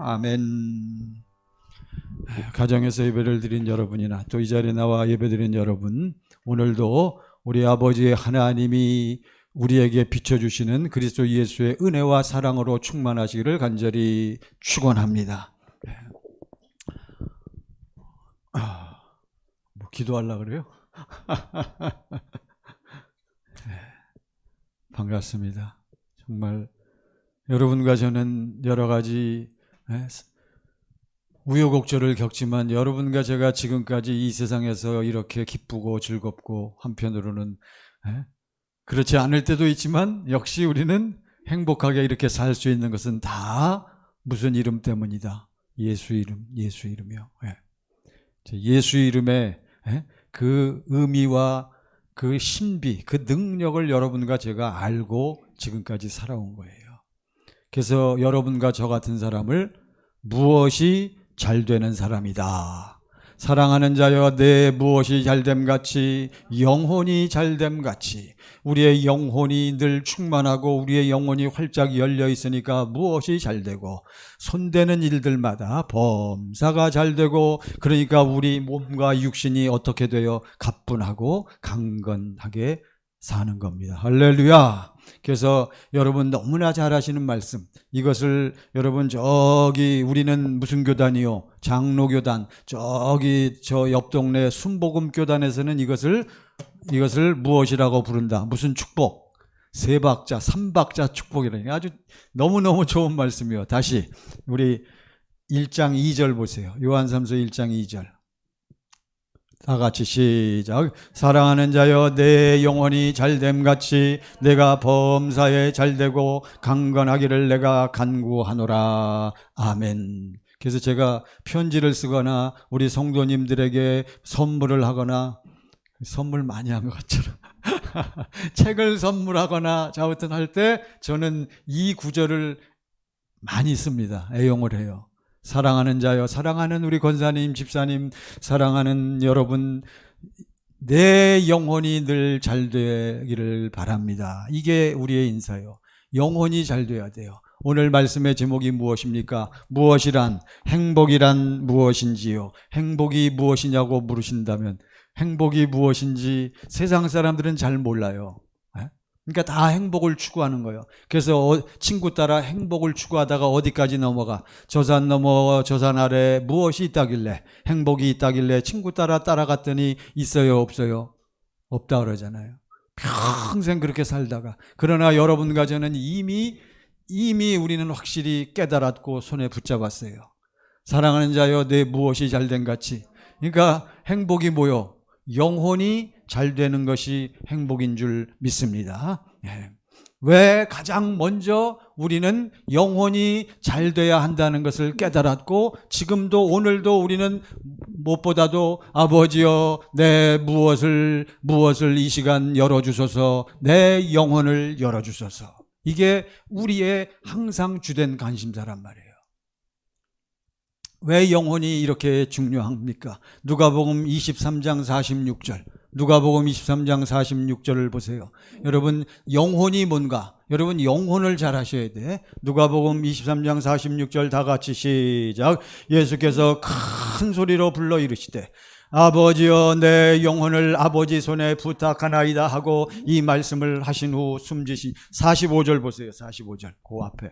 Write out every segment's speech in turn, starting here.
아멘. 가정에서 예배를 드린 여러분이나 또 이 자리에 나와 예배 드린 여러분, 오늘도 우리 아버지 하나님이 우리에게 비춰주시는 그리스도 예수의 은혜와 사랑으로 충만하시기를 간절히 축원합니다. 뭐 기도하려고 그래요? 반갑습니다. 정말 여러분과 저는 여러 가지 우여곡절을 겪지만 여러분과 제가 지금까지 이 세상에서 이렇게 기쁘고 즐겁고 한편으로는 그렇지 않을 때도 있지만 역시 우리는 행복하게 이렇게 살 수 있는 것은 다 무슨 이름 때문이다. 예수 이름, 예수 이름이요. 예수 이름의 그 의미와 그 신비, 그 능력을 여러분과 제가 알고 지금까지 살아온 거예요. 그래서 여러분과 저 같은 사람을 무엇이 잘 되는 사람이다. 사랑하는 자여 내 무엇이 잘됨같이 영혼이 잘됨같이 우리의 영혼이 늘 충만하고 우리의 영혼이 활짝 열려 있으니까 무엇이 잘되고 손대는 일들마다 범사가 잘되고 그러니까 우리 몸과 육신이 어떻게 되어 가뿐하고 강건하게 사는 겁니다. 할렐루야. 그래서 여러분 너무나 잘 아시는 말씀, 이것을 여러분 저기 우리는 무슨 교단이요? 장로교단, 저기 저 옆 동네 순복음교단에서는 이것을 무엇이라고 부른다? 무슨 축복? 세 박자, 3박자 축복이라니 아주 너무너무 좋은 말씀이요. 다시 우리 1장 2절 보세요. 요한삼서 1장 2절. 다 같이 시작. 사랑하는 자여 내 영혼이 잘됨같이 내가 범사에 잘되고 강건하기를 내가 간구하노라. 아멘. 그래서 제가 편지를 쓰거나 우리 성도님들에게 선물을 하거나 선물 많이 한 것 같처럼 책을 선물하거나 아무튼 할 때 저는 이 구절을 많이 씁니다. 애용을 해요. 사랑하는 자여, 사랑하는 우리 권사님, 집사님, 사랑하는 여러분, 내 영혼이 늘 잘 되기를 바랍니다. 이게 우리의 인사요. 영혼이 잘 돼야 돼요. 오늘 말씀의 제목이 무엇입니까? 무엇이란, 행복이란 무엇인지요? 행복이 무엇이냐고 물으신다면 행복이 무엇인지 세상 사람들은 잘 몰라요. 그러니까 다 행복을 추구하는 거예요. 그래서 친구 따라 행복을 추구하다가 어디까지 넘어가? 저 산 넘어 저 산 아래 무엇이 있다길래, 행복이 있다길래 친구 따라 따라갔더니 있어요 없어요? 없다 그러잖아요. 평생 그렇게 살다가. 그러나 여러분과 저는 이미 우리는 확실히 깨달았고 손에 붙잡았어요. 사랑하는 자여 내 무엇이 잘된 같이. 그러니까 행복이 뭐요? 영혼이 잘 되는 것이 행복인 줄 믿습니다. 왜 가장 먼저 우리는 영혼이 잘 돼야 한다는 것을 깨달았고 지금도 오늘도 우리는 무엇보다도 아버지여 내 무엇을 이 시간 열어주소서, 내 영혼을 열어주소서. 이게 우리의 항상 주된 관심사란 말이에요. 왜 영혼이 이렇게 중요합니까? 누가복음 23장 46절. 누가복음 23장 46절을 보세요. 여러분 영혼이 뭔가? 여러분 영혼을 잘 하셔야 돼. 누가복음 23장 46절 다 같이 시작. 예수께서 큰 소리로 불러 이르시되 아버지여 내 영혼을 아버지 손에 부탁하나이다 하고 이 말씀을 하신 후 숨지신 45절 보세요. 45절 그 앞에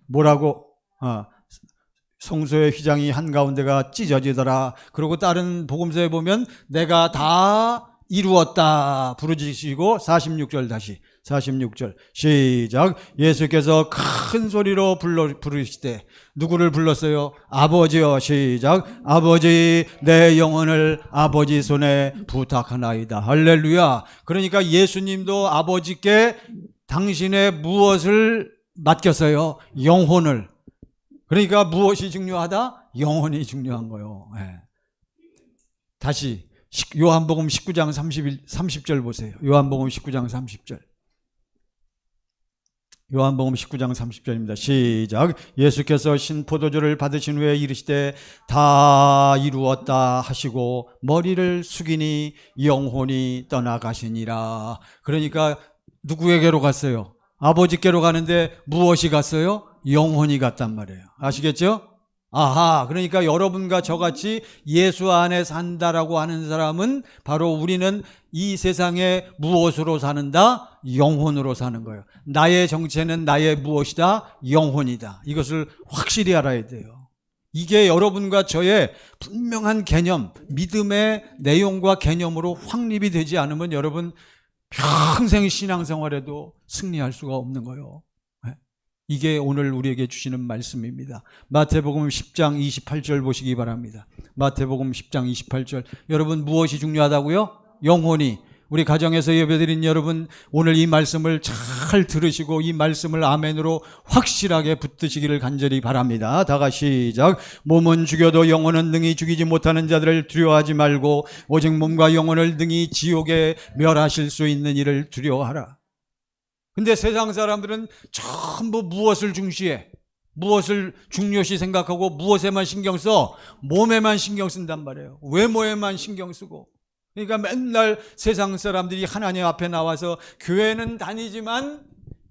뭐라고? 성소의 휘장이 한가운데가 찢어지더라. 그리고 다른 복음서에 보면 내가 다 이루었다 부르짖으시고 46절 다시 46절 시작. 예수께서 큰 소리로 부르시되 누구를 불렀어요? 아버지여 시작. 아버지 내 영혼을 아버지 손에 부탁하나이다. 할렐루야. 그러니까 예수님도 아버지께 당신의 무엇을 맡겼어요? 영혼을. 그러니까 무엇이 중요하다? 영혼이 중요한 거예요. 다시 요한복음 19장 30절 보세요. 요한복음 19장 30절. 요한복음 19장 30절입니다. 시작. 예수께서 신포도주를 받으신 후에 이르시되 다 이루었다 하시고 머리를 숙이니 영혼이 떠나가시니라. 그러니까 누구에게로 갔어요? 아버지께로 가는데 무엇이 갔어요? 영혼이 갔단 말이에요. 아시겠죠? 아하, 그러니까 여러분과 저같이 예수 안에 산다라고 하는 사람은 바로 우리는 이 세상에 무엇으로 사는다? 영혼으로 사는 거예요. 나의 정체는 나의 무엇이다? 영혼이다. 이것을 확실히 알아야 돼요. 이게 여러분과 저의 분명한 개념, 믿음의 내용과 개념으로 확립이 되지 않으면 여러분 평생 신앙생활에도 승리할 수가 없는 거예요. 이게 오늘 우리에게 주시는 말씀입니다. 마태복음 10장 28절 보시기 바랍니다. 마태복음 10장 28절. 여러분 무엇이 중요하다고요? 영혼이. 우리 가정에서 예배드린 여러분 오늘 이 말씀을 잘 들으시고 이 말씀을 아멘으로 확실하게 붙드시기를 간절히 바랍니다. 다 같이 시작. 몸은 죽여도 영혼은 능히 죽이지 못하는 자들을 두려워하지 말고 오직 몸과 영혼을 능히 지옥에 멸하실 수 있는 이를 두려워하라. 근데 세상 사람들은 전부 무엇을 중시해? 무엇을 중요시 생각하고 무엇에만 신경 써? 몸에만 신경 쓴단 말이에요. 외모에만 신경 쓰고. 그러니까 맨날 세상 사람들이 하나님 앞에 나와서 교회는 다니지만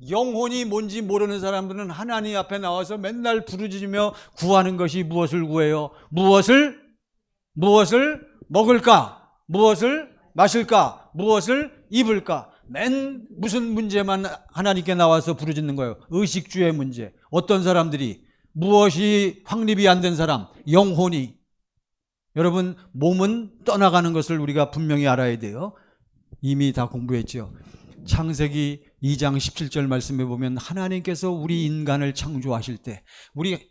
영혼이 뭔지 모르는 사람들은 하나님 앞에 나와서 맨날 부르짖으며 구하는 것이 무엇을 구해요? 무엇을 먹을까? 무엇을 마실까? 무엇을 입을까? 맨 무슨 문제만 하나님께 나와서 부르짖는 거예요. 의식주의 문제. 어떤 사람들이 무엇이 확립이 안 된 사람? 영혼이. 여러분 몸은 떠나가는 것을 우리가 분명히 알아야 돼요. 이미 다 공부했죠. 창세기 2장 17절 말씀에 보면 하나님께서 우리 인간을 창조하실 때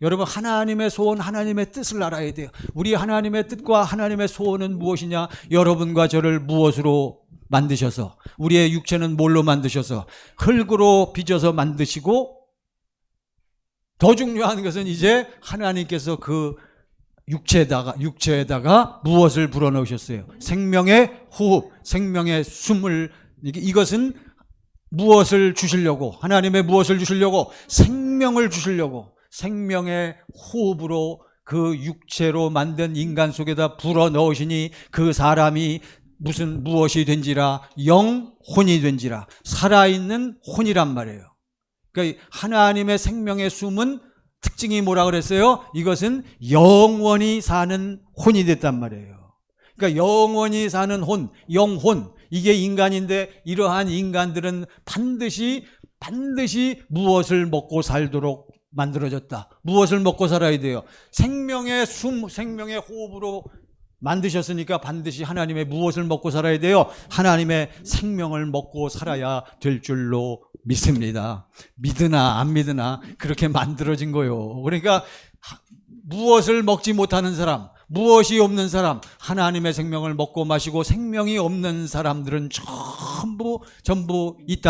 여러분 하나님의 소원, 하나님의 뜻을 알아야 돼요. 우리 하나님의 뜻과 하나님의 소원은 무엇이냐? 여러분과 저를 무엇으로 만드셔서, 우리의 육체는 뭘로 만드셔서 흙으로 빚어서 만드시고, 더 중요한 것은 이제 하나님께서 그 육체에다가 무엇을 불어넣으셨어요? 생명의 호흡, 생명의 숨을. 이것은 무엇을 주시려고? 하나님의 무엇을 주시려고? 생명을 주시려고 생명의 호흡으로 그 육체로 만든 인간 속에다 불어넣으시니 그 사람이 무엇이 된지라? 영혼이 된지라. 살아있는 혼이란 말이에요. 그러니까 하나님의 생명의 숨은 특징이 뭐라 그랬어요? 이것은 영원히 사는 혼이 됐단 말이에요. 그러니까 영원히 사는 혼, 영혼. 이게 인간인데 이러한 인간들은 반드시 무엇을 먹고 살도록 만들어졌다. 무엇을 먹고 살아야 돼요? 생명의 숨, 생명의 호흡으로 만드셨으니까 반드시 하나님의 무엇을 먹고 살아야 돼요? 하나님의 생명을 먹고 살아야 될 줄로 믿습니다. 믿으나 안 믿으나 그렇게 만들어진 거예요. 그러니까 무엇을 먹지 못하는 사람, 무엇이 없는 사람, 하나님의 생명을 먹고 마시고 생명이 없는 사람들은 전부 이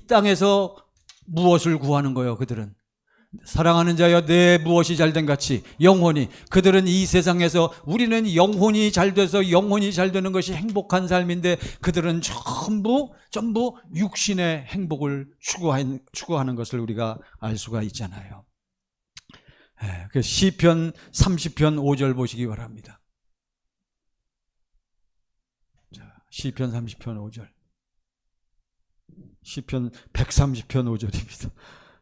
땅에서 무엇을 구하는 거예요? 그들은 사랑하는 자여 내 무엇이 잘된 같이 영혼이. 그들은 이 세상에서, 우리는 영혼이 잘 돼서 영혼이 잘 되는 것이 행복한 삶인데 그들은 전부 육신의 행복을 추구하는 것을 우리가 알 수가 있잖아요. 그 시편 30편 5절 보시기 바랍니다. 자, 시편 30편 5절. 시편 130편 5절입니다.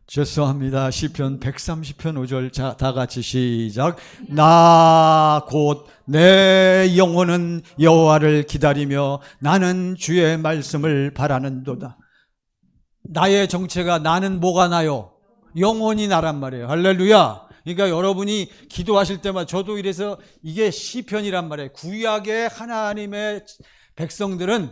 죄송합니다. 시편 130편 5절. 자, 다 같이 시작. 나 곧 내 영혼은 여호와를 기다리며 나는 주의 말씀을 바라는도다. 나의 정체가, 나는 뭐가 나요? 영혼이 나란 말이에요. 할렐루야. 그러니까 여러분이 기도하실 때마다, 저도 이래서 이게 시편이란 말이에요. 구약의 하나님의 백성들은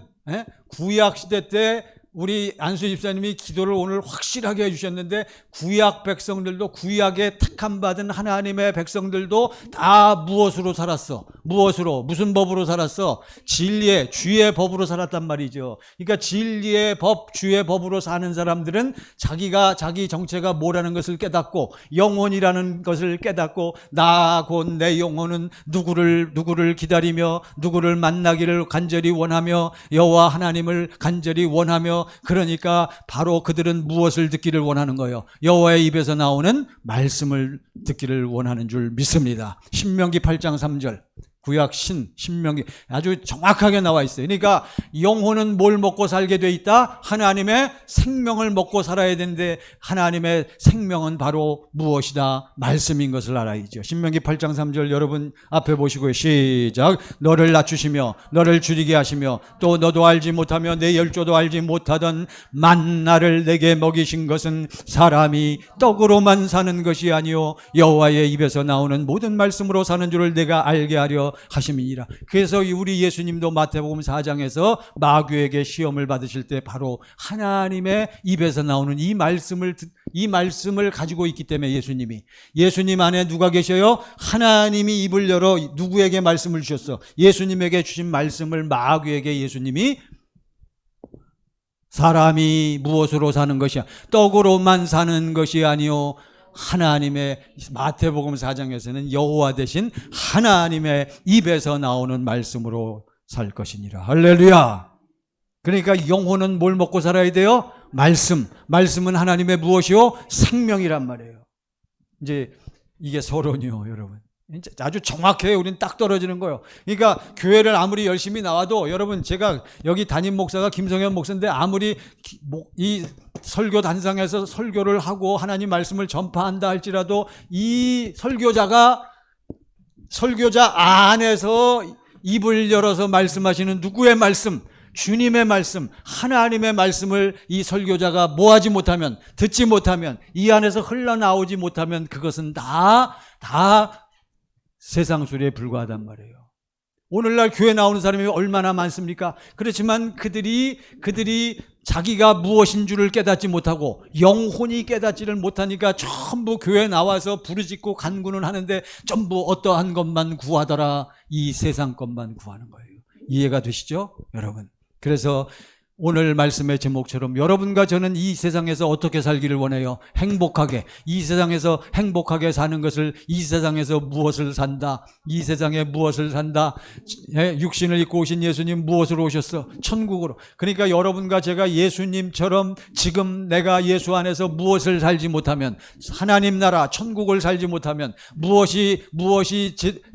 구약 시대 때 우리 안수 집사님이 기도를 오늘 확실하게 해주셨는데, 구약 백성들도, 구약에 택함받은 하나님의 백성들도 다 무엇으로 살았어? 무슨 법으로 살았어? 진리의, 주의 법으로 살았단 말이죠. 그러니까 진리의 법, 주의 법으로 사는 사람들은 자기 정체가 뭐라는 것을 깨닫고, 영혼이라는 것을 깨닫고, 나 곧 내 영혼은 누구를 기다리며 누구를 만나기를 간절히 원하며 여호와 하나님을 간절히 원하며. 그러니까 바로 그들은 무엇을 듣기를 원하는 거예요? 여호와의 입에서 나오는 말씀을 듣기를 원하는 줄 믿습니다. 신명기 8장 3절. 구약 신명기 아주 정확하게 나와 있어요. 그러니까 영혼은 뭘 먹고 살게 돼 있다? 하나님의 생명을 먹고 살아야 되는데 하나님의 생명은 바로 무엇이다? 말씀인 것을 알아야죠. 신명기 8장 3절 여러분 앞에 보시고요. 시작. 너를 낮추시며 너를 줄이게 하시며 또 너도 알지 못하며 내 열조도 알지 못하던 만나를 내게 먹이신 것은 사람이 떡으로만 사는 것이 아니요 여호와의 입에서 나오는 모든 말씀으로 사는 줄을 내가 알게 하려 하심이니라. 그래서 우리 예수님도 마태복음 4장에서 마귀에게 시험을 받으실 때 바로 하나님의 입에서 나오는 이 말씀을 가지고 있기 때문에 예수님 안에 누가 계셔요? 하나님이 입을 열어 누구에게 말씀을 주셨어? 예수님에게 주신 말씀을 마귀에게 예수님이 사람이 무엇으로 사는 것이야? 떡으로만 사는 것이 아니요 하나님의 마태복음 4장에서는 여호와 되신 하나님의 입에서 나오는 말씀으로 살 것이니라. 할렐루야. 그러니까 영혼은 뭘 먹고 살아야 돼요? 말씀은 하나님의 무엇이요? 생명이란 말이에요. 이제 이게 서론이요, 여러분. 아주 정확해요. 우리는 딱 떨어지는 거예요. 그러니까 교회를 아무리 열심히 나와도 여러분 제가 여기 담임 목사가 김성현 목사인데 아무리 이 설교 단상에서 설교를 하고 하나님 말씀을 전파한다 할지라도 이 설교자 안에서 입을 열어서 말씀하시는 누구의 말씀? 주님의 말씀, 하나님의 말씀을 이 설교자가 뭐하지 못하면, 듣지 못하면, 이 안에서 흘러나오지 못하면 그것은 다 세상 소리에 불과하단 말이에요. 오늘날 교회 나오는 사람이 얼마나 많습니까? 그렇지만 그들이 자기가 무엇인 줄을 깨닫지 못하고 영혼이 깨닫지를 못하니까 전부 교회 나와서 부르짖고 간구는 하는데 전부 어떠한 것만 구하더라. 이 세상 것만 구하는 거예요. 이해가 되시죠? 여러분. 그래서 오늘 말씀의 제목처럼 여러분과 저는 이 세상에서 어떻게 살기를 원해요? 행복하게. 이 세상에서 행복하게 사는 것을 이 세상에서 무엇을 산다? 이 세상에 무엇을 산다? 육신을 입고 오신 예수님 무엇으로 오셨어? 천국으로. 그러니까 여러분과 제가 예수님처럼 지금 내가 예수 안에서 무엇을 살지 못하면 하나님 나라 천국을 살지 못하면 무엇이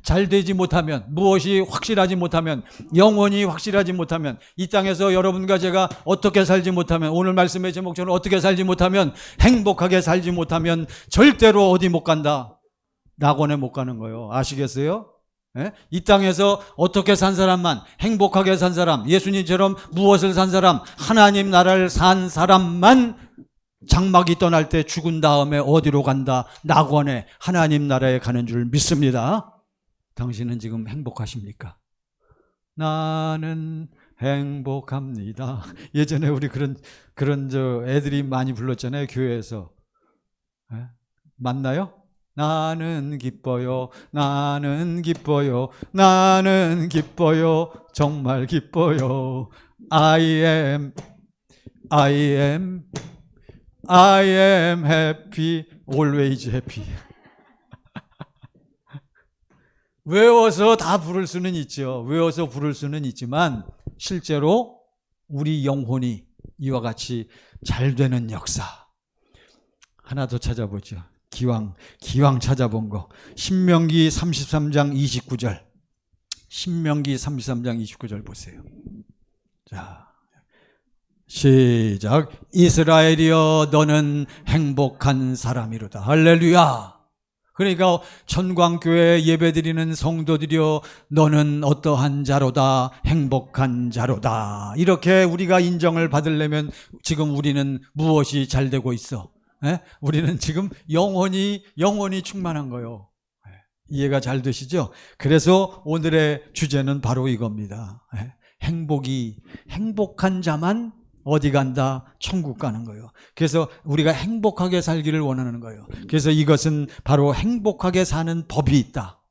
잘 되지 못하면 무엇이 확실하지 못하면 영원히 확실하지 못하면 이 땅에서 여러분과 제가 어떻게 살지 못하면 오늘 말씀의 제목처럼 어떻게 살지 못하면 행복하게 살지 못하면 절대로 어디 못 간다. 낙원에 못 가는 거예요. 아시겠어요? 이 땅에서 어떻게 산 사람만 행복하게 산 사람 예수님처럼 무엇을 산 사람 하나님 나라를 산 사람만 장막이 떠날 때 죽은 다음에 어디로 간다? 낙원에 하나님 나라에 가는 줄 믿습니다. 당신은 지금 행복하십니까? 나는 행복합니다. 예전에 우리 그런 애들이 많이 불렀잖아요. 교회에서. 맞나요? 나는 기뻐요. 나는 기뻐요. 나는 기뻐요. 정말 기뻐요. I am happy. Always happy. 외워서 다 부를 수는 있죠. 외워서 부를 수는 있지만 실제로 우리 영혼이 이와 같이 잘 되는 역사 하나 더 찾아보죠. 기왕 찾아본 거 신명기 33장 29절 신명기 33장 29절 보세요. 자, 시작. 이스라엘이여 너는 행복한 사람이로다. 할렐루야. 그러니까 천광교회 예배드리는 성도들이여 너는 어떠한 자로다. 행복한 자로다. 이렇게 우리가 인정을 받으려면 지금 우리는 무엇이 잘 되고 있어? 우리는 지금 영혼이 충만한 거예요. 이해가 잘 되시죠? 그래서 오늘의 주제는 바로 이겁니다. 행복한 자만 어디 간다? 천국 가는 거예요. 그래서 우리가 행복하게 살기를 원하는 거예요. 그래서 이것은 바로 행복하게 사는 법이 있다.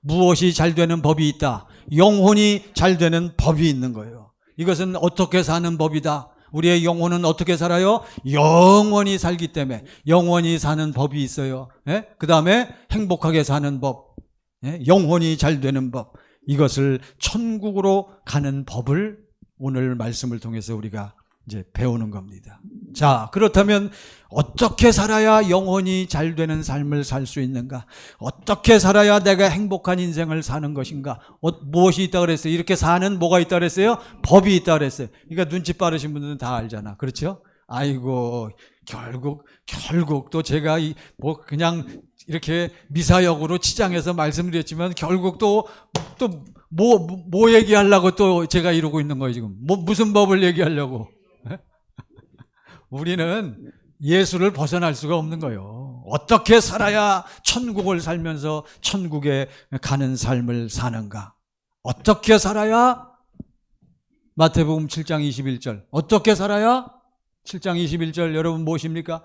무엇이 잘 되는 법이 있다. 영혼이 잘 되는 법이 있는 거예요. 이것은 어떻게 사는 법이다. 우리의 영혼은 어떻게 살아요? 영원히 살기 때문에 영원히 사는 법이 있어요. 그 다음에 행복하게 사는 법, 영혼이 잘 되는 법, 이것을 천국으로 가는 법을 오늘 말씀을 통해서 우리가 이제 배우는 겁니다. 자, 그렇다면 어떻게 살아야 영혼이 잘 되는 삶을 살 수 있는가? 어떻게 살아야 내가 행복한 인생을 사는 것인가? 무엇이 있다 그랬어요? 이렇게 사는 뭐가 있다 그랬어요? 법이 있다 그랬어요. 그러니까 눈치 빠르신 분들은 다 알잖아. 그렇죠? 아이고, 결국 또 제가 그냥 이렇게 미사역으로 치장해서 말씀드렸지만 결국 또 뭐 얘기하려고 또 제가 이러고 있는 거예요, 지금. 무슨 법을 얘기하려고. 우리는 예수를 벗어날 수가 없는 거예요. 어떻게 살아야 천국을 살면서 천국에 가는 삶을 사는가? 어떻게 살아야? 마태복음 7장 21절. 어떻게 살아야? 7장 21절 여러분 무엇입니까?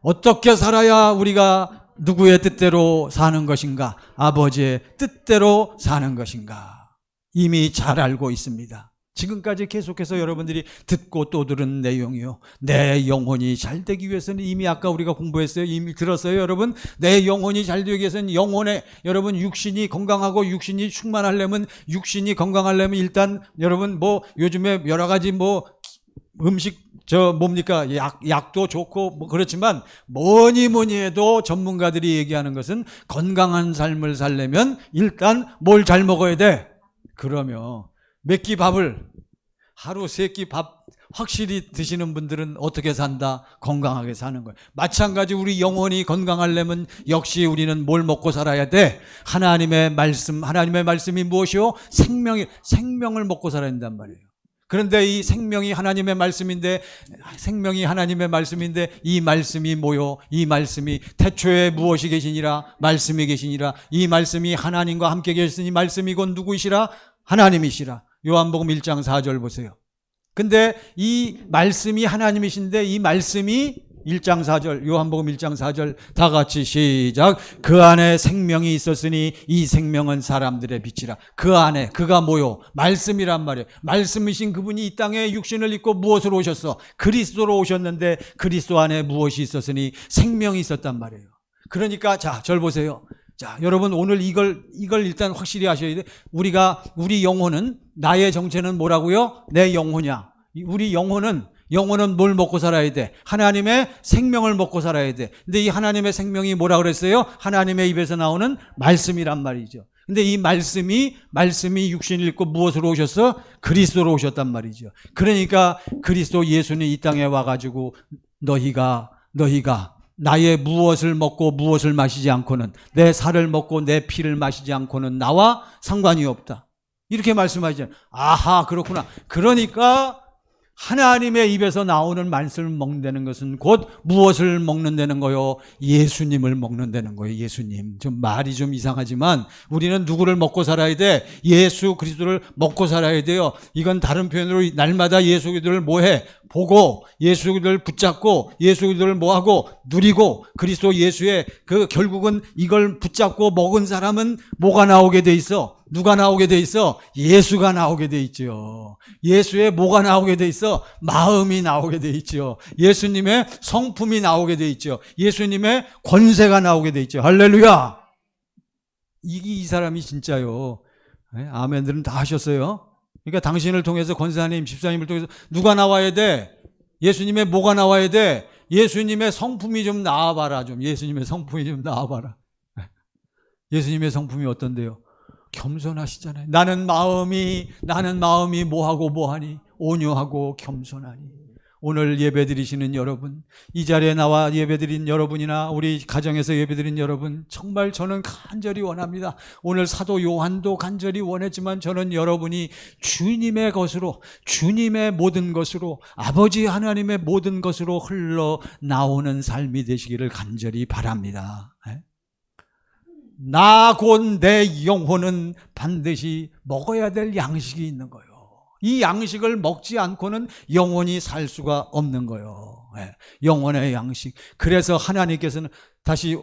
어떻게 살아야 우리가 누구의 뜻대로 사는 것인가? 아버지의 뜻대로 사는 것인가? 이미 잘 알고 있습니다. 지금까지 계속해서 여러분들이 듣고 또 들은 내용이요. 내 영혼이 잘 되기 위해서는 이미 아까 우리가 공부했어요. 이미 들었어요, 여러분. 내 영혼이 잘 되기 위해서는 여러분 육신이 건강하고 육신이 충만하려면 일단 여러분 요즘에 여러 가지 음식 약도 좋고 그렇지만 뭐니 해도 전문가들이 얘기하는 것은 건강한 삶을 살려면 일단 뭘 잘 먹어야 돼? 그러면 몇 끼 밥을 하루 3끼 밥 확실히 드시는 분들은 어떻게 산다? 건강하게 사는 거예요. 마찬가지 우리 영혼이 건강하려면 역시 우리는 뭘 먹고 살아야 돼? 하나님의 말씀이 무엇이요? 생명을 먹고 살아야 된단 말이에요. 그런데 이 생명이 하나님의 말씀인데 이 말씀이 뭐요? 이 말씀이 태초에 무엇이 계시니라? 말씀이 계시니라. 이 말씀이 하나님과 함께 계시니 말씀이 곧 누구이시라? 하나님이시라. 요한복음 1장 4절 보세요. 근데 이 말씀이 하나님이신데 이 말씀이 1장 4절, 요한복음 1장 4절 다 같이 시작. 그 안에 생명이 있었으니 이 생명은 사람들의 빛이라. 그 안에, 그가 뭐요? 말씀이란 말이에요. 말씀이신 그분이 이 땅에 육신을 입고 무엇으로 오셨어? 그리스도로 오셨는데 그리스도 안에 무엇이 있었으니 생명이 있었단 말이에요. 그러니까 절 보세요. 자, 여러분 오늘 이걸 일단 확실히 아셔야 돼. 우리 영혼은, 나의 정체는 뭐라고요? 내 영혼이야. 우리 영혼은 뭘 먹고 살아야 돼? 하나님의 생명을 먹고 살아야 돼. 근데 이 하나님의 생명이 뭐라 그랬어요? 하나님의 입에서 나오는 말씀이란 말이죠. 근데 이 말씀이 육신을 입고 무엇으로 오셨어? 그리스도로 오셨단 말이죠. 그러니까 그리스도 예수는 이 땅에 와가지고 너희가 나의 무엇을 먹고 무엇을 마시지 않고는, 내 살을 먹고 내 피를 마시지 않고는 나와 상관이 없다. 이렇게 말씀하시잖아요. 아하, 그렇구나. 그러니까 하나님의 입에서 나오는 말씀을 먹는다는 것은 곧 무엇을 먹는다는 거요? 예수님을 먹는다는 거예요. 예수님. 좀 말이 좀 이상하지만 우리는 누구를 먹고 살아야 돼? 예수 그리스도를 먹고 살아야 돼요. 이건 다른 표현으로 날마다 예수 그리스도를 뭐해? 보고 예수 그리스도를 붙잡고 예수 그리스도를 뭐하고? 누리고 그리스도 예수의 결국은 이걸 붙잡고 먹은 사람은 뭐가 나오게 돼 있어? 누가 나오게 돼 있어? 예수가 나오게 돼 있죠. 예수의 뭐가 나오게 돼 있어? 마음이 나오게 돼 있죠. 예수님의 성품이 나오게 돼 있죠. 예수님의 권세가 나오게 돼 있죠. 할렐루야. 이 사람이 진짜요. 아멘들은 다 하셨어요. 그러니까 당신을 통해서 권사님, 집사님을 통해서 누가 나와야 돼? 예수님의 뭐가 나와야 돼? 예수님의 성품이 좀 나와봐라. 예수님의 성품이 좀 나와봐라. 예수님의 성품이 어떤데요? 겸손하시잖아요. 나는 마음이 뭐하고 뭐하니? 온유하고 겸손하니. 오늘 예배드리시는 여러분, 이 자리에 나와 예배드린 여러분이나 우리 가정에서 예배드린 여러분, 정말 저는 간절히 원합니다. 오늘 사도 요한도 간절히 원했지만 저는 여러분이 주님의 것으로, 주님의 모든 것으로, 아버지 하나님의 모든 것으로 흘러나오는 삶이 되시기를 간절히 바랍니다. 나 곧 내 영혼은 반드시 먹어야 될 양식이 있는 거예요. 이 양식을 먹지 않고는 영원히 살 수가 없는 거예요. 영혼의 양식. 그래서 하나님께서는 다시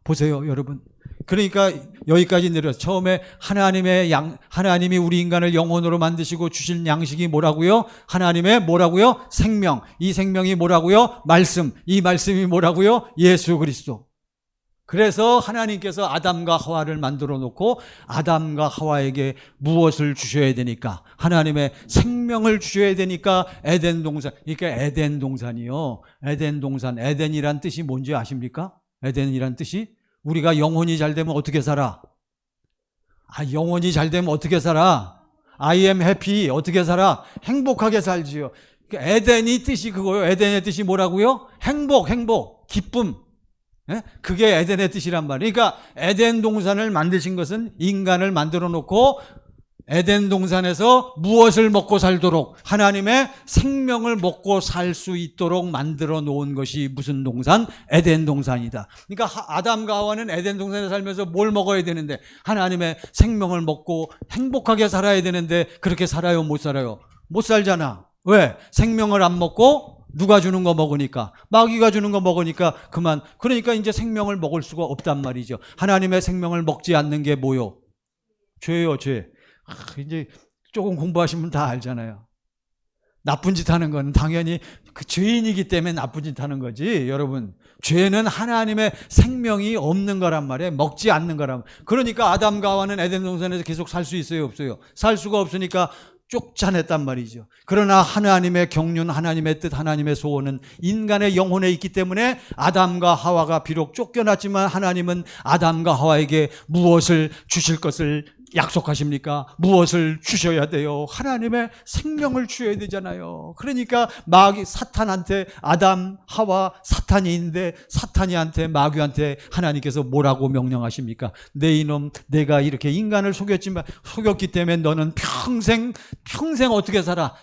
보세요, 여러분. 그러니까 여기까지 내려서 처음에 하나님이 우리 인간을 영혼으로 만드시고 주신 양식이 뭐라고요? 하나님의 뭐라고요? 생명. 이 생명이 뭐라고요? 말씀. 이 말씀이 뭐라고요? 예수 그리스도. 그래서 하나님께서 아담과 하와를 만들어 놓고 아담과 하와에게 무엇을 주셔야 되니까? 하나님의 생명을 주셔야 되니까 에덴 동산. 그러니까 에덴 동산이요. 에덴 동산. 에덴이란 뜻이 뭔지 아십니까? 에덴이란 뜻이 우리가 영혼이 잘 되면 어떻게 살아? 영혼이 잘 되면 어떻게 살아? I am happy. 어떻게 살아? 행복하게 살지요. 에덴이 뜻이 그거요. 에덴의 뜻이 뭐라고요? 행복, 기쁨. 그게 에덴의 뜻이란 말이에요. 그러니까 에덴 동산을 만드신 것은 인간을 만들어 놓고 에덴 동산에서 무엇을 먹고 살도록 하나님의 생명을 먹고 살 수 있도록 만들어 놓은 것이 무슨 동산? 에덴 동산이다. 그러니까 아담과 하와는 에덴 동산에 살면서 뭘 먹어야 되는데 하나님의 생명을 먹고 행복하게 살아야 되는데 그렇게 살아요? 못 살아요? 못 살잖아. 왜? 생명을 안 먹고 누가 주는 거 먹으니까, 마귀가 주는 거 먹으니까 그만. 그러니까 이제 생명을 먹을 수가 없단 말이죠. 하나님의 생명을 먹지 않는 게 뭐요? 죄요, 죄. 이제 조금 공부하시면 다 알잖아요. 나쁜 짓 하는 건 당연히 그 죄인이기 때문에 나쁜 짓 하는 거지. 여러분, 죄는 하나님의 생명이 없는 거란 말이에요. 먹지 않는 거란 말이에요. 그러니까 아담과 하와는 에덴 동산에서 계속 살 수 있어요, 없어요? 살 수가 없으니까 쫓아냈단 말이죠. 그러나 하나님의 경륜, 하나님의 뜻, 하나님의 소원은 인간의 영혼에 있기 때문에 아담과 하와가 비록 쫓겨났지만 하나님은 아담과 하와에게 무엇을 주실 것을 약속하십니까? 무엇을 주셔야 돼요? 하나님의 생명을 주셔야 되잖아요. 그러니까 마귀 사탄한테 아담, 하와 사탄이 있는데 사탄이한테 마귀한테 하나님께서 뭐라고 명령하십니까? 내 이놈, 내가 이렇게 인간을 속였기 때문에 너는 평생 어떻게 살아?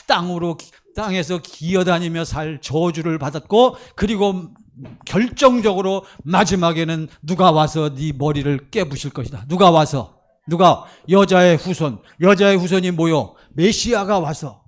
땅에서 기어다니며 살 저주를 받았고, 그리고 결정적으로 마지막에는 누가 와서 네 머리를 깨부실 것이다. 누가? 여자의 후손이 뭐요? 메시아가 와서.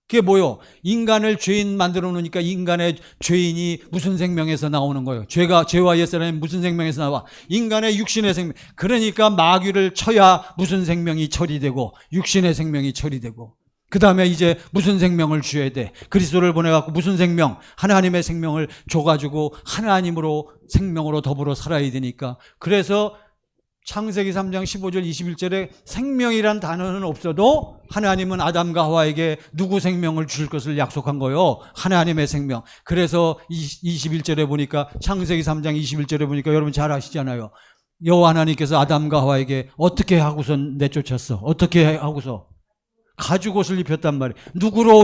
그게 뭐요? 인간을 죄인 만들어 놓으니까 인간의 죄인이 무슨 생명에서 나오는 거예요? 죄와 옛사람이 무슨 생명에서 나와? 인간의 육신의 생명. 그러니까 마귀를 쳐야 무슨 생명이 처리되고 육신의 생명이 처리되고, 그 다음에 이제 무슨 생명을 주셔야 돼? 그리스도를 보내갖고 무슨 생명? 하나님의 생명을 줘가지고 하나님으로 생명으로 더불어 살아야 되니까. 그래서 창세기 3장 15절 21절에 생명이란 단어는 없어도 하나님은 아담과 하와에게 누구 생명을 줄 것을 약속한 거예요? 하나님의 생명. 그래서 21절에 보니까, 창세기 3장 21절에 보니까 여러분 잘 아시잖아요. 여호와 하나님께서 아담과 하와에게 어떻게 하고서 내쫓았어? 어떻게 하고서? 가죽옷을 입혔단 말이에요. 누구로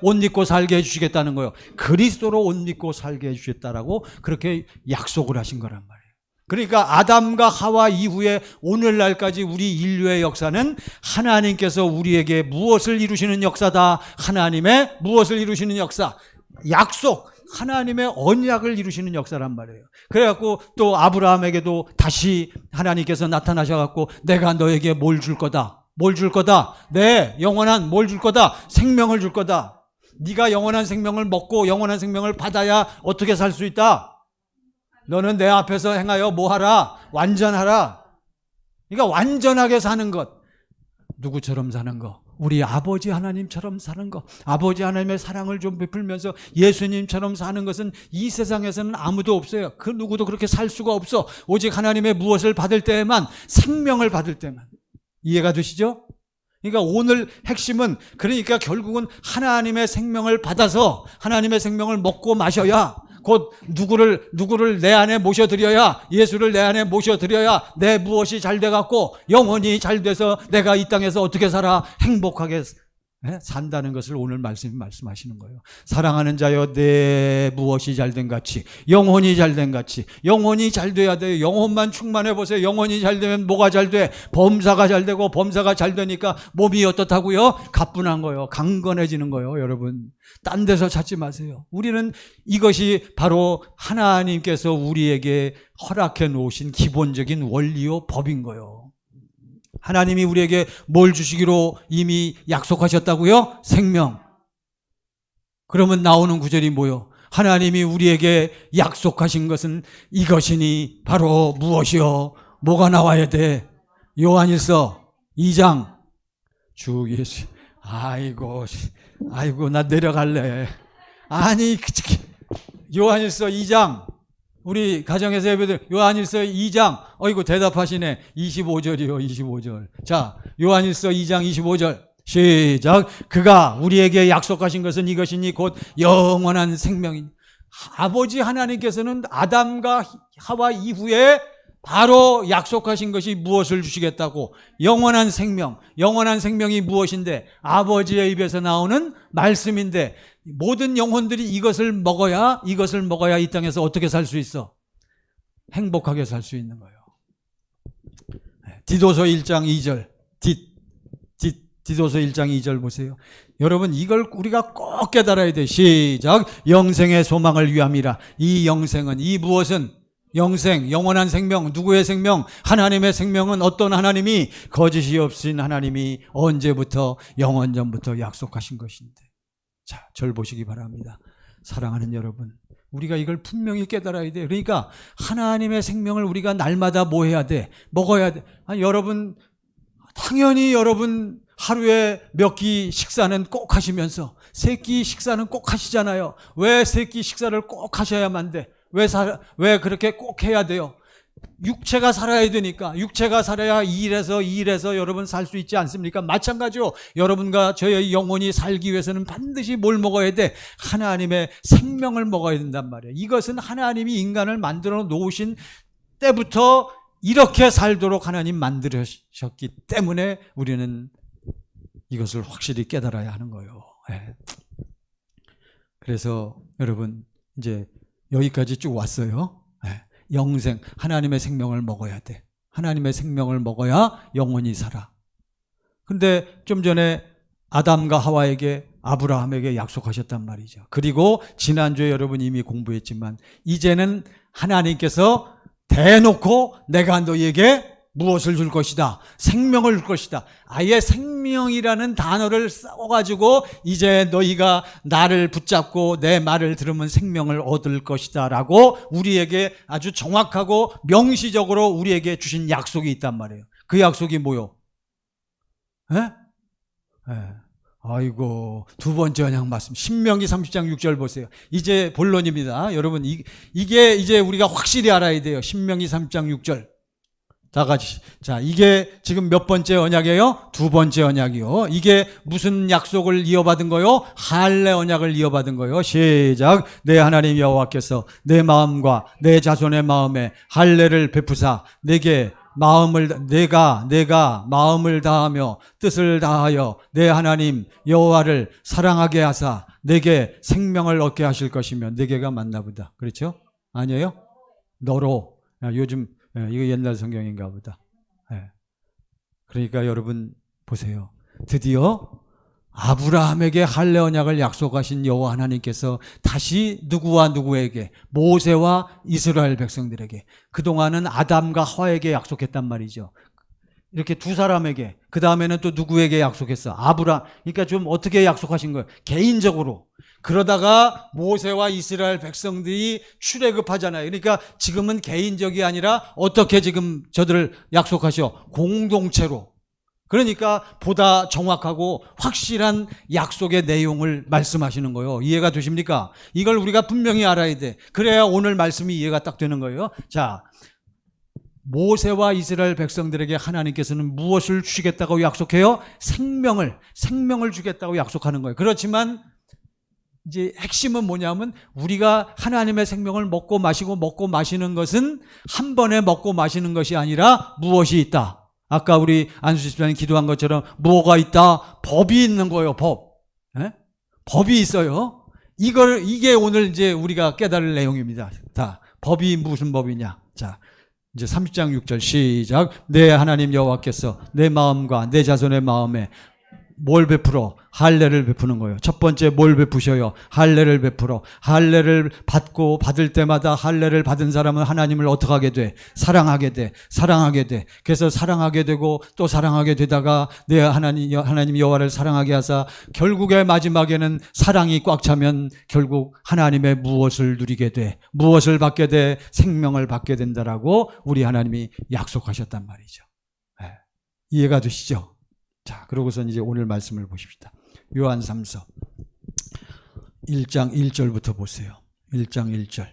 옷 입고 살게 해주시겠다는 거예요? 그리스도로 옷 입고 살게 해주셨다라고 그렇게 약속을 하신 거란 말이에요. 그러니까 아담과 하와 이후에 오늘날까지 우리 인류의 역사는 하나님께서 우리에게 무엇을 이루시는 역사다. 하나님의 무엇을 이루시는 역사? 약속, 하나님의 언약을 이루시는 역사란 말이에요. 그래갖고 또 아브라함에게도 다시 하나님께서 나타나셔갖고 내가 너에게 뭘 줄 거다. 뭘 줄 거다? 네, 영원한 뭘 줄 거다? 생명을 줄 거다. 네가 영원한 생명을 먹고 영원한 생명을 받아야 어떻게 살 수 있다? 너는 내 앞에서 행하여 뭐하라? 완전하라. 그러니까 완전하게 사는 것. 누구처럼 사는 거? 우리 아버지 하나님처럼 사는 거. 아버지 하나님의 사랑을 좀 베풀면서 예수님처럼 사는 것은 이 세상에서는 아무도 없어요. 그 누구도 그렇게 살 수가 없어. 오직 하나님의 무엇을 받을 때에만, 생명을 받을 때만. 이해가 되시죠? 그러니까 오늘 핵심은, 그러니까 결국은 하나님의 생명을 받아서 하나님의 생명을 먹고 마셔야, 곧 누구를 내 안에 모셔드려야, 예수를 내 안에 모셔드려야 내 무엇이 잘 돼갖고 영혼이 잘 돼서 내가 이 땅에서 어떻게 살아? 행복하게 산다는 것을 오늘 말씀하시는 거예요. 사랑하는 자여, 내 무엇이 잘된 같이, 영혼이 잘된 같이. 영혼이 잘 돼야 돼요. 영혼만 충만해 보세요. 영혼이 잘 되면 뭐가 잘 돼? 범사가 잘 되고, 범사가 잘 되니까 몸이 어떻다고요? 가뿐한 거예요. 강건해지는 거예요. 여러분, 딴 데서 찾지 마세요. 우리는 이것이 바로 하나님께서 우리에게 허락해 놓으신 기본적인 원리요 법인 거예요. 하나님이 우리에게 뭘 주시기로 이미 약속하셨다고요? 생명. 그러면 나오는 구절이 뭐요? 하나님이 우리에게 약속하신 것은 이것이니 바로 무엇이요? 뭐가 나와야 돼? 요한일서 2장. 주 예수. 아이고 나 내려갈래. 아니, 요한일서 2장 우리 가정에서 예배들 요한일서 2장 어이구 대답하시네. 25절이요. 25절. 자, 요한일서 2장 25절 시작. 그가 우리에게 약속하신 것은 이것이니 곧 영원한 생명이니. 아버지 하나님께서는 아담과 하와 이후에 바로 약속하신 것이 무엇을 주시겠다고? 영원한 생명. 영원한 생명이 무엇인데? 아버지의 입에서 나오는 말씀인데, 모든 영혼들이 이것을 먹어야 이 땅에서 어떻게 살 수 있어? 행복하게 살 수 있는 거예요. 디도서 1장 2절. 디도서 1장 2절 보세요. 여러분, 이걸 우리가 꼭 깨달아야 돼. 시작. 영생의 소망을 위함이라. 이 영생은, 이 무엇은? 영생, 영원한 생명. 누구의 생명? 하나님의 생명은 어떤 하나님이? 거짓이 없으신 하나님이 언제부터? 영원전부터 약속하신 것인데. 자, 절 보시기 바랍니다. 사랑하는 여러분, 우리가 이걸 분명히 깨달아야 돼. 그러니까 하나님의 생명을 우리가 날마다 뭐 해야 돼? 먹어야 돼. 아니, 여러분, 당연히 여러분 하루에 몇 끼 식사는 꼭 하시면서 세 끼 식사는 꼭 하시잖아요. 왜 세 끼 식사를 꼭 하셔야만 돼? 왜 그렇게 꼭 해야 돼요? 육체가 살아야 되니까. 육체가 살아야 일해서 여러분 살 수 있지 않습니까? 마찬가지로 여러분과 저의 영혼이 살기 위해서는 반드시 뭘 먹어야 돼? 하나님의 생명을 먹어야 된단 말이에요. 이것은 하나님이 인간을 만들어 놓으신 때부터 이렇게 살도록 하나님 만드셨기 때문에 우리는 이것을 확실히 깨달아야 하는 거예요. 그래서 여러분 이제 여기까지 쭉 왔어요. 영생, 하나님의 생명을 먹어야 돼. 하나님의 생명을 먹어야 영원히 살아. 근데 좀 전에 아담과 하와에게, 아브라함에게 약속하셨단 말이죠. 그리고 지난주에 여러분 이미 공부했지만 이제는 하나님께서 대놓고 내가 너희에게 무엇을 줄 것이다? 생명을 줄 것이다. 아예 생명이라는 단어를 써가지고 이제 너희가 나를 붙잡고 내 말을 들으면 생명을 얻을 것이다 라고 우리에게 아주 정확하고 명시적으로 우리에게 주신 약속이 있단 말이에요. 그 약속이 뭐요? 아이고, 두 번째 언약 말씀. 신명기 30장 6절 보세요. 이제 본론입니다. 여러분, 이게 이제 우리가 확실히 알아야 돼요. 신명기 30장 6절. 다 같이. 자, 이게 지금 몇 번째 언약이에요? 두 번째 언약이요. 이게 무슨 약속을 이어받은 거요? 할례 언약을 이어받은 거요. 시작. 내 하나님 여호와께서 내 마음과 내 자손의 마음에 할례를 베푸사 내가 마음을 다하며 뜻을 다하여 내 하나님 여호와를 사랑하게 하사 내게 생명을 얻게 하실 것이며. 내게가 맞나 보다. 그렇죠? 아니에요? 너로. 요즘 이거 옛날 성경인가 보다. 그러니까 여러분 보세요. 드디어 아브라함에게 할례 언약을 약속하신 여호와 하나님께서 다시 누구와 누구에게? 모세와 이스라엘 백성들에게. 그동안은 아담과 하와에게 약속했단 말이죠. 이렇게 두 사람에게. 그 다음에는 또 누구에게 약속했어? 아브라함. 그러니까 좀 어떻게 약속하신 거예요? 개인적으로. 그러다가 모세와 이스라엘 백성들이 출애굽하잖아요. 그러니까 지금은 개인적이 아니라 어떻게 지금 저들을 약속하셔? 공동체로. 그러니까 보다 정확하고 확실한 약속의 내용을 말씀하시는 거예요. 이해가 되십니까? 이걸 우리가 분명히 알아야 돼. 그래야 오늘 말씀이 이해가 딱 되는 거예요. 자, 모세와 이스라엘 백성들에게 하나님께서는 무엇을 주시겠다고 약속해요? 생명을 주겠다고 약속하는 거예요. 그렇지만 이제 핵심은 뭐냐면 우리가 하나님의 생명을 먹고 마시는 것은 한 번에 먹고 마시는 것이 아니라 무엇이 있다? 아까 우리 안수 집사님 기도한 것처럼 뭐가 있다? 법이 있는 거예요. 법이 있어요. 이게 오늘 이제 우리가 깨달을 내용입니다. 자, 법이 무슨 법이냐? 자, 이제 30장 6절 시작. 내 하나님 여호와께서 내 마음과 내 자손의 마음에 뭘 베풀어? 할례를 베푸는 거예요. 첫 번째 뭘 베푸셔요? 할례를 베풀어. 할례를 받을 때마다 할례를 받은 사람은 하나님을 어떻게 하게 돼? 사랑하게 돼. 그래서 사랑하게 되고 또 사랑하게 되다가 내 하나님 여호와를 사랑하게 하사 결국에 마지막에는 사랑이 꽉 차면 결국 하나님의 무엇을 누리게 돼? 무엇을 받게 돼? 생명을 받게 된다라고 우리 하나님이 약속하셨단 말이죠. 이해가 되시죠? 자, 그러고선 이제 오늘 말씀을 보십시다. 요한 3서 1장 1절부터 보세요. 1장 1절.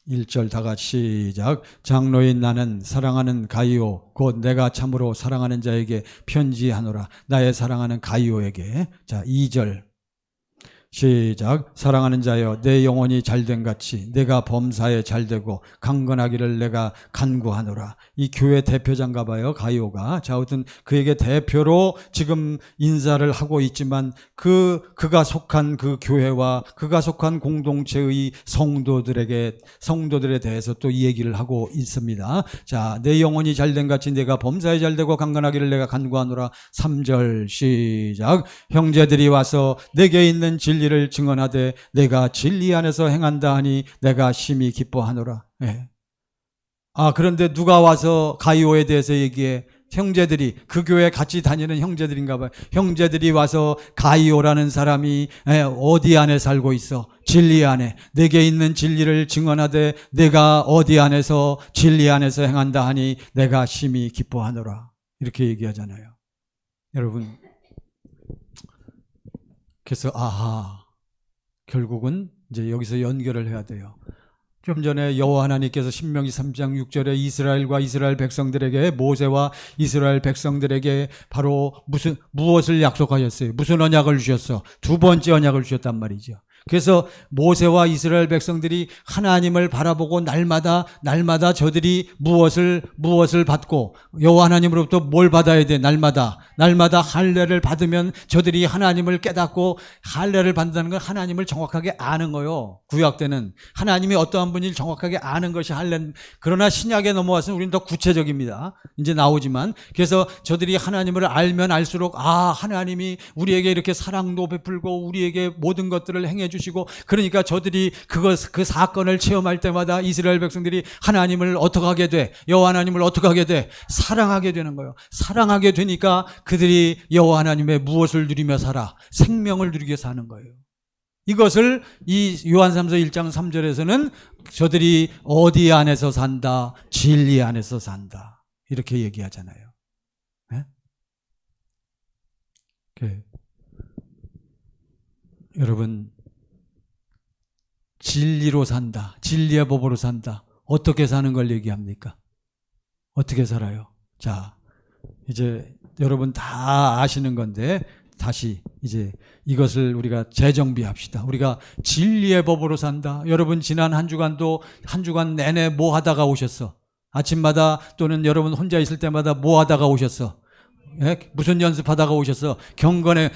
1절 다 같이 시작. 장로인 나는 사랑하는 가이오 곧 내가 참으로 사랑하는 자에게 편지하노라. 나의 사랑하는 가이오에게. 자, 2절 시작. 사랑하는 자여 내 영혼이 잘된 같이 내가 범사에 잘되고 강건하기를 내가 간구하노라. 이 교회 대표장가 봐요, 가이오가. 자, 어떤 그에게 대표로 지금 인사를 하고 있지만 그가 속한 그 교회와 그가 속한 공동체의 성도들에 대해서 또 이 얘기를 하고 있습니다. 자, 내 영혼이 잘된 같이 내가 범사에 잘되고 강건하기를 내가 간구하노라. 3절 시작. 형제들이 와서 내게 있는 진리를 증언하되 내가 진리 안에서 행한다 하니 내가 심히 기뻐하노라. 예. 그런데 누가 와서 가이오에 대해서 얘기해? 형제들이, 그 교회 같이 다니는 형제들인가 봐요. 형제들이 와서 가이오라는 사람이 어디 안에 살고 있어? 진리 안에. 내게 있는 진리를 증언하되 내가 어디 안에서 진리 안에서 행한다 하니 내가 심히 기뻐하노라. 이렇게 얘기하잖아요. 여러분, 그래서 결국은 이제 여기서 연결을 해야 돼요. 좀 전에 여호와 하나님께서 신명기 3장 6절에 이스라엘 백성들에게, 모세와 이스라엘 백성들에게 바로 무엇을 약속하셨어요? 무슨 언약을 주셨어? 두 번째 언약을 주셨단 말이죠. 그래서 모세와 이스라엘 백성들이 하나님을 바라보고 날마다 저들이 무엇을 받고 여호와 하나님으로부터 뭘 받아야 돼? 날마다 할례를 받으면 저들이 하나님을 깨닫고, 할례를 받는다는 건 하나님을 정확하게 아는 거요. 구약 때는 하나님이 어떠한 분인지 정확하게 아는 것이 할례. 그러나 신약에 넘어와서는 우리는 더 구체적입니다. 이제 나오지만, 그래서 저들이 하나님을 알면 알수록 하나님이 우리에게 이렇게 사랑도 베풀고 우리에게 모든 것들을 행해 주시고, 그러니까 저들이 그 사건을 체험할 때마다 이스라엘 백성들이 하나님을 어떻게 하게 돼? 여호와 하나님을 어떻게 하게 돼? 사랑하게 되는 거예요. 사랑하게 되니까 그들이 여호와 하나님의 무엇을 누리며 살아? 생명을 누리게 사는 거예요. 이것을 이 요한삼서 1장 3절에서는 저들이 어디 안에서 산다? 진리 안에서 산다. 이렇게 얘기하잖아요. 네? 여러분, 진리로 산다. 진리의 법으로 산다. 어떻게 사는 걸 얘기합니까? 어떻게 살아요? 자, 이제 여러분 다 아시는 건데 다시 이제 이것을 우리가 재정비합시다. 우리가 진리의 법으로 산다. 여러분 지난 한 주간 내내 뭐 하다가 오셨어? 아침마다 또는 여러분 혼자 있을 때마다 뭐 하다가 오셨어? 예? 무슨 연습하다가 오셨어? 경건의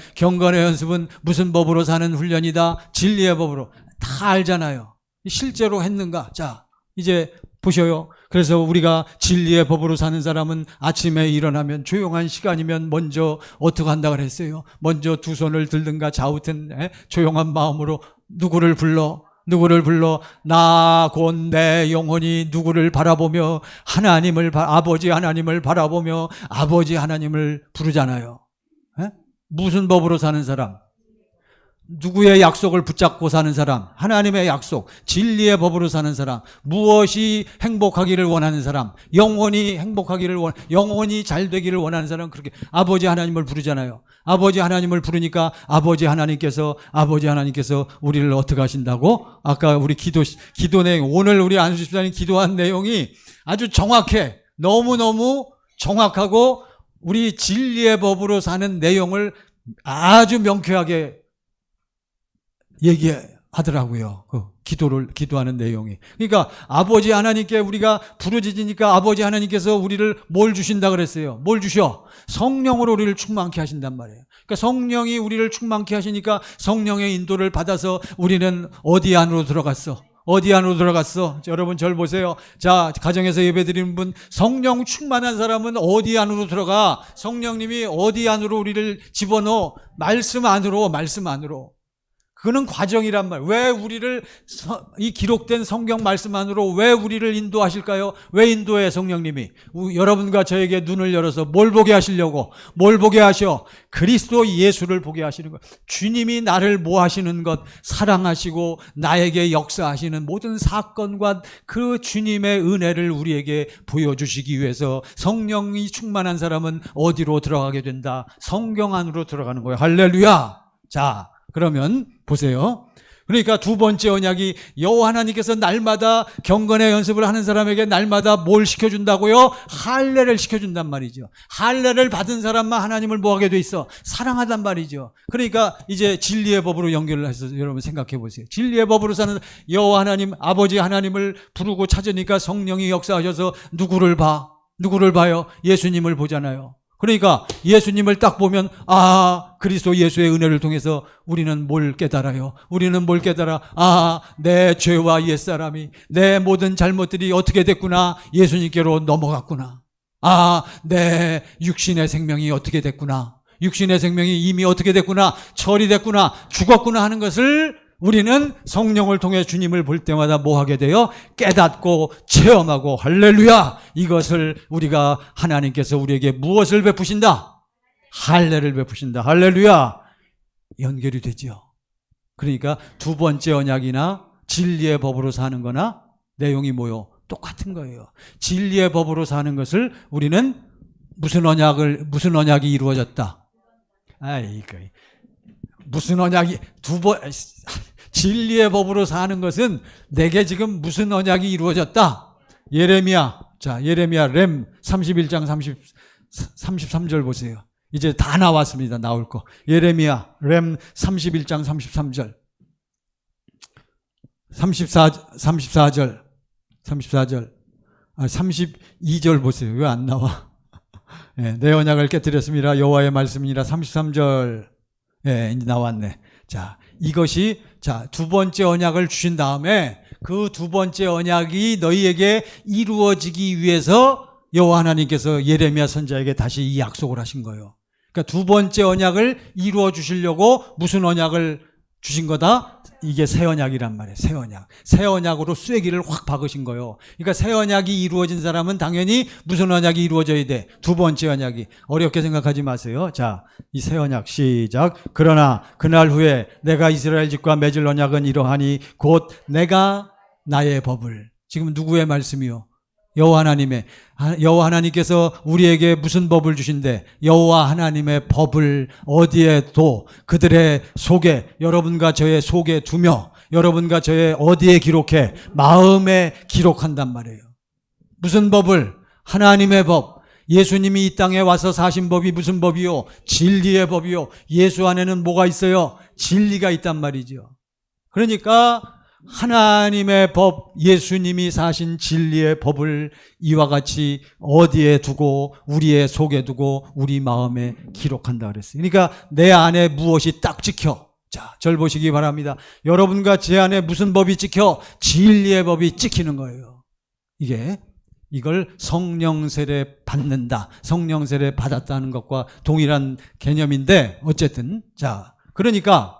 연습은 무슨 법으로 사는 훈련이다? 진리의 법으로. 다 알잖아요. 실제로 했는가? 자, 이제 보셔요. 그래서 우리가 진리의 법으로 사는 사람은 아침에 일어나면 조용한 시간이면 먼저 어떻게 한다 그랬어요? 먼저 두 손을 들든가 좌우튼 조용한 마음으로 누구를 불러? 나 곧 내 영혼이 누구를 바라보며 아버지 하나님을 바라보며 아버지 하나님을 부르잖아요. 무슨 법으로 사는 사람? 누구의 약속을 붙잡고 사는 사람? 하나님의 약속, 진리의 법으로 사는 사람, 무엇이 행복하기를 원하는 사람, 영혼이 영혼이 잘 되기를 원하는 사람은 그렇게 아버지 하나님을 부르잖아요. 아버지 하나님을 부르니까 아버지 하나님께서 우리를 어떻게 하신다고? 아까 우리 기도 내용, 오늘 우리 안수 집사님 기도한 내용이 아주 정확해. 너무너무 정확하고 우리 진리의 법으로 사는 내용을 아주 명쾌하게 얘기하더라고요. 기도하는 내용이. 그러니까 아버지 하나님께 우리가 부르짖으니까 아버지 하나님께서 우리를 뭘 주신다 그랬어요? 뭘 주셔? 성령으로 우리를 충만케 하신단 말이에요. 그러니까 성령이 우리를 충만케 하시니까 성령의 인도를 받아서 우리는 어디 안으로 들어갔어? 여러분 절 보세요. 자, 가정에서 예배드리는 분, 성령 충만한 사람은 어디 안으로 들어가? 성령님이 어디 안으로 우리를 집어넣어? 말씀 안으로. 그거는 과정이란 말이에요. 왜 우리를 이 기록된 성경 말씀 안으로 왜 우리를 인도하실까요? 왜 인도해 성령님이? 여러분과 저에게 눈을 열어서 뭘 보게 하시려고? 뭘 보게 하셔? 그리스도 예수를 보게 하시는 것. 주님이 나를 뭐 하시는 것, 사랑하시고 나에게 역사하시는 모든 사건과 그 주님의 은혜를 우리에게 보여주시기 위해서 성령이 충만한 사람은 어디로 들어가게 된다? 성경 안으로 들어가는 거예요. 할렐루야. 자, 그러면 보세요. 그러니까 두 번째 언약이 여호와 하나님께서 날마다 경건의 연습을 하는 사람에게 날마다 뭘 시켜준다고요? 할례를 시켜준단 말이죠. 할례를 받은 사람만 하나님을 뭐하게 돼 있어? 사랑하단 말이죠. 그러니까 이제 진리의 법으로 연결을 해서 여러분 생각해 보세요. 진리의 법으로 사는 여호와 하나님, 아버지 하나님을 부르고 찾으니까 성령이 역사하셔서 누구를 봐요? 예수님을 보잖아요. 그러니까 예수님을 딱 보면 그리스도 예수의 은혜를 통해서 우리는 뭘 깨달아요? 우리는 뭘 깨달아? 내 죄와 옛사람이, 내 모든 잘못들이 어떻게 됐구나? 예수님께로 넘어갔구나. 내 육신의 생명이 어떻게 됐구나? 육신의 생명이 이미 어떻게 됐구나? 처리됐구나? 죽었구나 하는 것을 우리는 성령을 통해 주님을 볼 때마다 뭐 하게 돼요? 깨닫고 체험하고, 할렐루야! 이것을 우리가, 하나님께서 우리에게 무엇을 베푸신다? 할례를 베푸신다. 할렐루야! 연결이 되죠. 그러니까 두 번째 언약이나 진리의 법으로 사는 거나 내용이 뭐요? 똑같은 거예요. 진리의 법으로 사는 것을 우리는 무슨 언약이 이루어졌다? 무슨 언약이 진리의 법으로 사는 것은 내게 지금 무슨 언약이 이루어졌다? 예레미야 렘 31장 33절 보세요. 이제 다 나왔습니다. 나올 거. 예레미야 렘 31장 33절 34절 32절 보세요. 왜 안 나와? 내 언약을 깨뜨렸습니다. 여호와의 말씀이니라. 33절. 이제 나왔네. 자, 이것이 두 번째 언약을 주신 다음에 그 두 번째 언약이 너희에게 이루어지기 위해서 여호와 하나님께서 예레미야 선지자에게 다시 이 약속을 하신 거예요. 그러니까 두 번째 언약을 이루어 주시려고 무슨 언약을 주신 거다? 이게 새 언약이란 말이에요. 새 언약. 새 언약으로 쐐기를 확 박으신 거예요. 그러니까 새 언약이 이루어진 사람은 당연히 무슨 언약이 이루어져야 돼? 두 번째 언약이. 어렵게 생각하지 마세요. 자, 이 새 언약 시작. 그러나 그날 후에 내가 이스라엘 집과 맺을 언약은 이러하니 곧 내가 나의 법을. 지금 누구의 말씀이요? 여호와 하나님의. 여호와 하나님께서 우리에게 무슨 법을 주신대? 여호와 하나님의 법을 어디에 둬? 그들의 속에, 여러분과 저의 속에 두며 여러분과 저의 어디에 기록해? 마음에 기록한단 말이에요. 무슨 법을? 하나님의 법. 예수님이 이 땅에 와서 사신 법이 무슨 법이요? 진리의 법이요. 예수 안에는 뭐가 있어요? 진리가 있단 말이죠. 그러니까 하나님의 법, 예수님이 사신 진리의 법을 이와 같이 어디에 두고 우리의 속에 두고 우리 마음에 기록한다 그랬어요. 그러니까 내 안에 무엇이 딱 찍혀. 자, 절 보시기 바랍니다. 여러분과 제 안에 무슨 법이 찍혀? 진리의 법이 찍히는 거예요. 이걸 성령 세례 받는다, 성령 세례 받았다는 것과 동일한 개념인데 어쨌든 자, 그러니까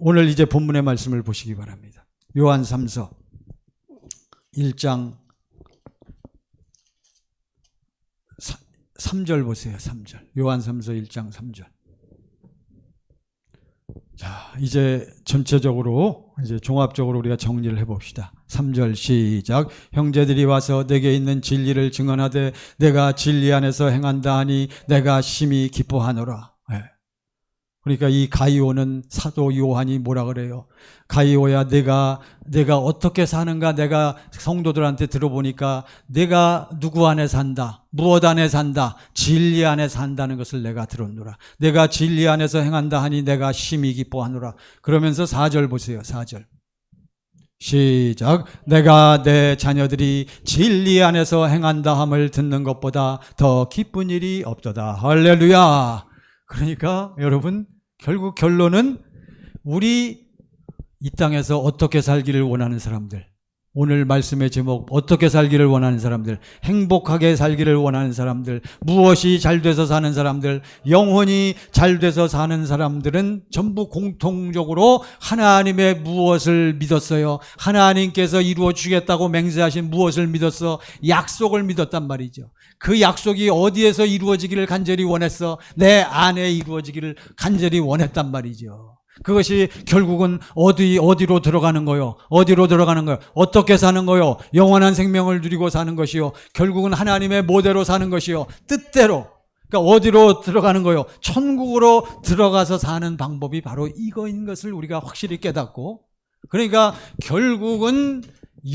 오늘 이제 본문의 말씀을 보시기 바랍니다. 요한 3서 1장 3절 보세요. 3절. 요한 3서 1장 3절. 자, 이제 전체적으로 이제 종합적으로 우리가 정리를 해봅시다. 3절 시작. 형제들이 와서 내게 있는 진리를 증언하되 내가 진리 안에서 행한다 하니 내가 심히 기뻐하노라. 그러니까 이 가이오는 사도 요한이 뭐라 그래요? 가이오야, 내가 어떻게 사는가 내가 성도들한테 들어보니까 내가 누구 안에 산다, 무엇 안에 산다, 진리 안에 산다는 것을 내가 들었노라. 내가 진리 안에서 행한다 하니 내가 심히 기뻐하노라. 그러면서 4절 보세요. 4절 시작. 내가 내 자녀들이 진리 안에서 행한다 함을 듣는 것보다 더 기쁜 일이 없도다. 할렐루야. 그러니까 여러분, 결국 결론은 우리 이 땅에서 어떻게 살기를 원하는 사람들, 오늘 말씀의 제목 어떻게 살기를 원하는 사람들, 행복하게 살기를 원하는 사람들, 무엇이 잘 돼서 사는 사람들, 영혼이 잘 돼서 사는 사람들은 전부 공통적으로 하나님의 무엇을 믿었어요? 하나님께서 이루어 주겠다고 맹세하신 무엇을 믿었어? 약속을 믿었단 말이죠. 그 약속이 어디에서 이루어지기를 간절히 원했어? 내 안에 이루어지기를 간절히 원했단 말이죠. 그것이 결국은 어디로 들어가는 거요? 어디로 들어가는 거요? 어떻게 사는 거요? 영원한 생명을 누리고 사는 것이요. 결국은 하나님의 모대로 사는 것이요. 뜻대로. 그러니까 어디로 들어가는 거요? 천국으로 들어가서 사는 방법이 바로 이거인 것을 우리가 확실히 깨닫고, 그러니까 결국은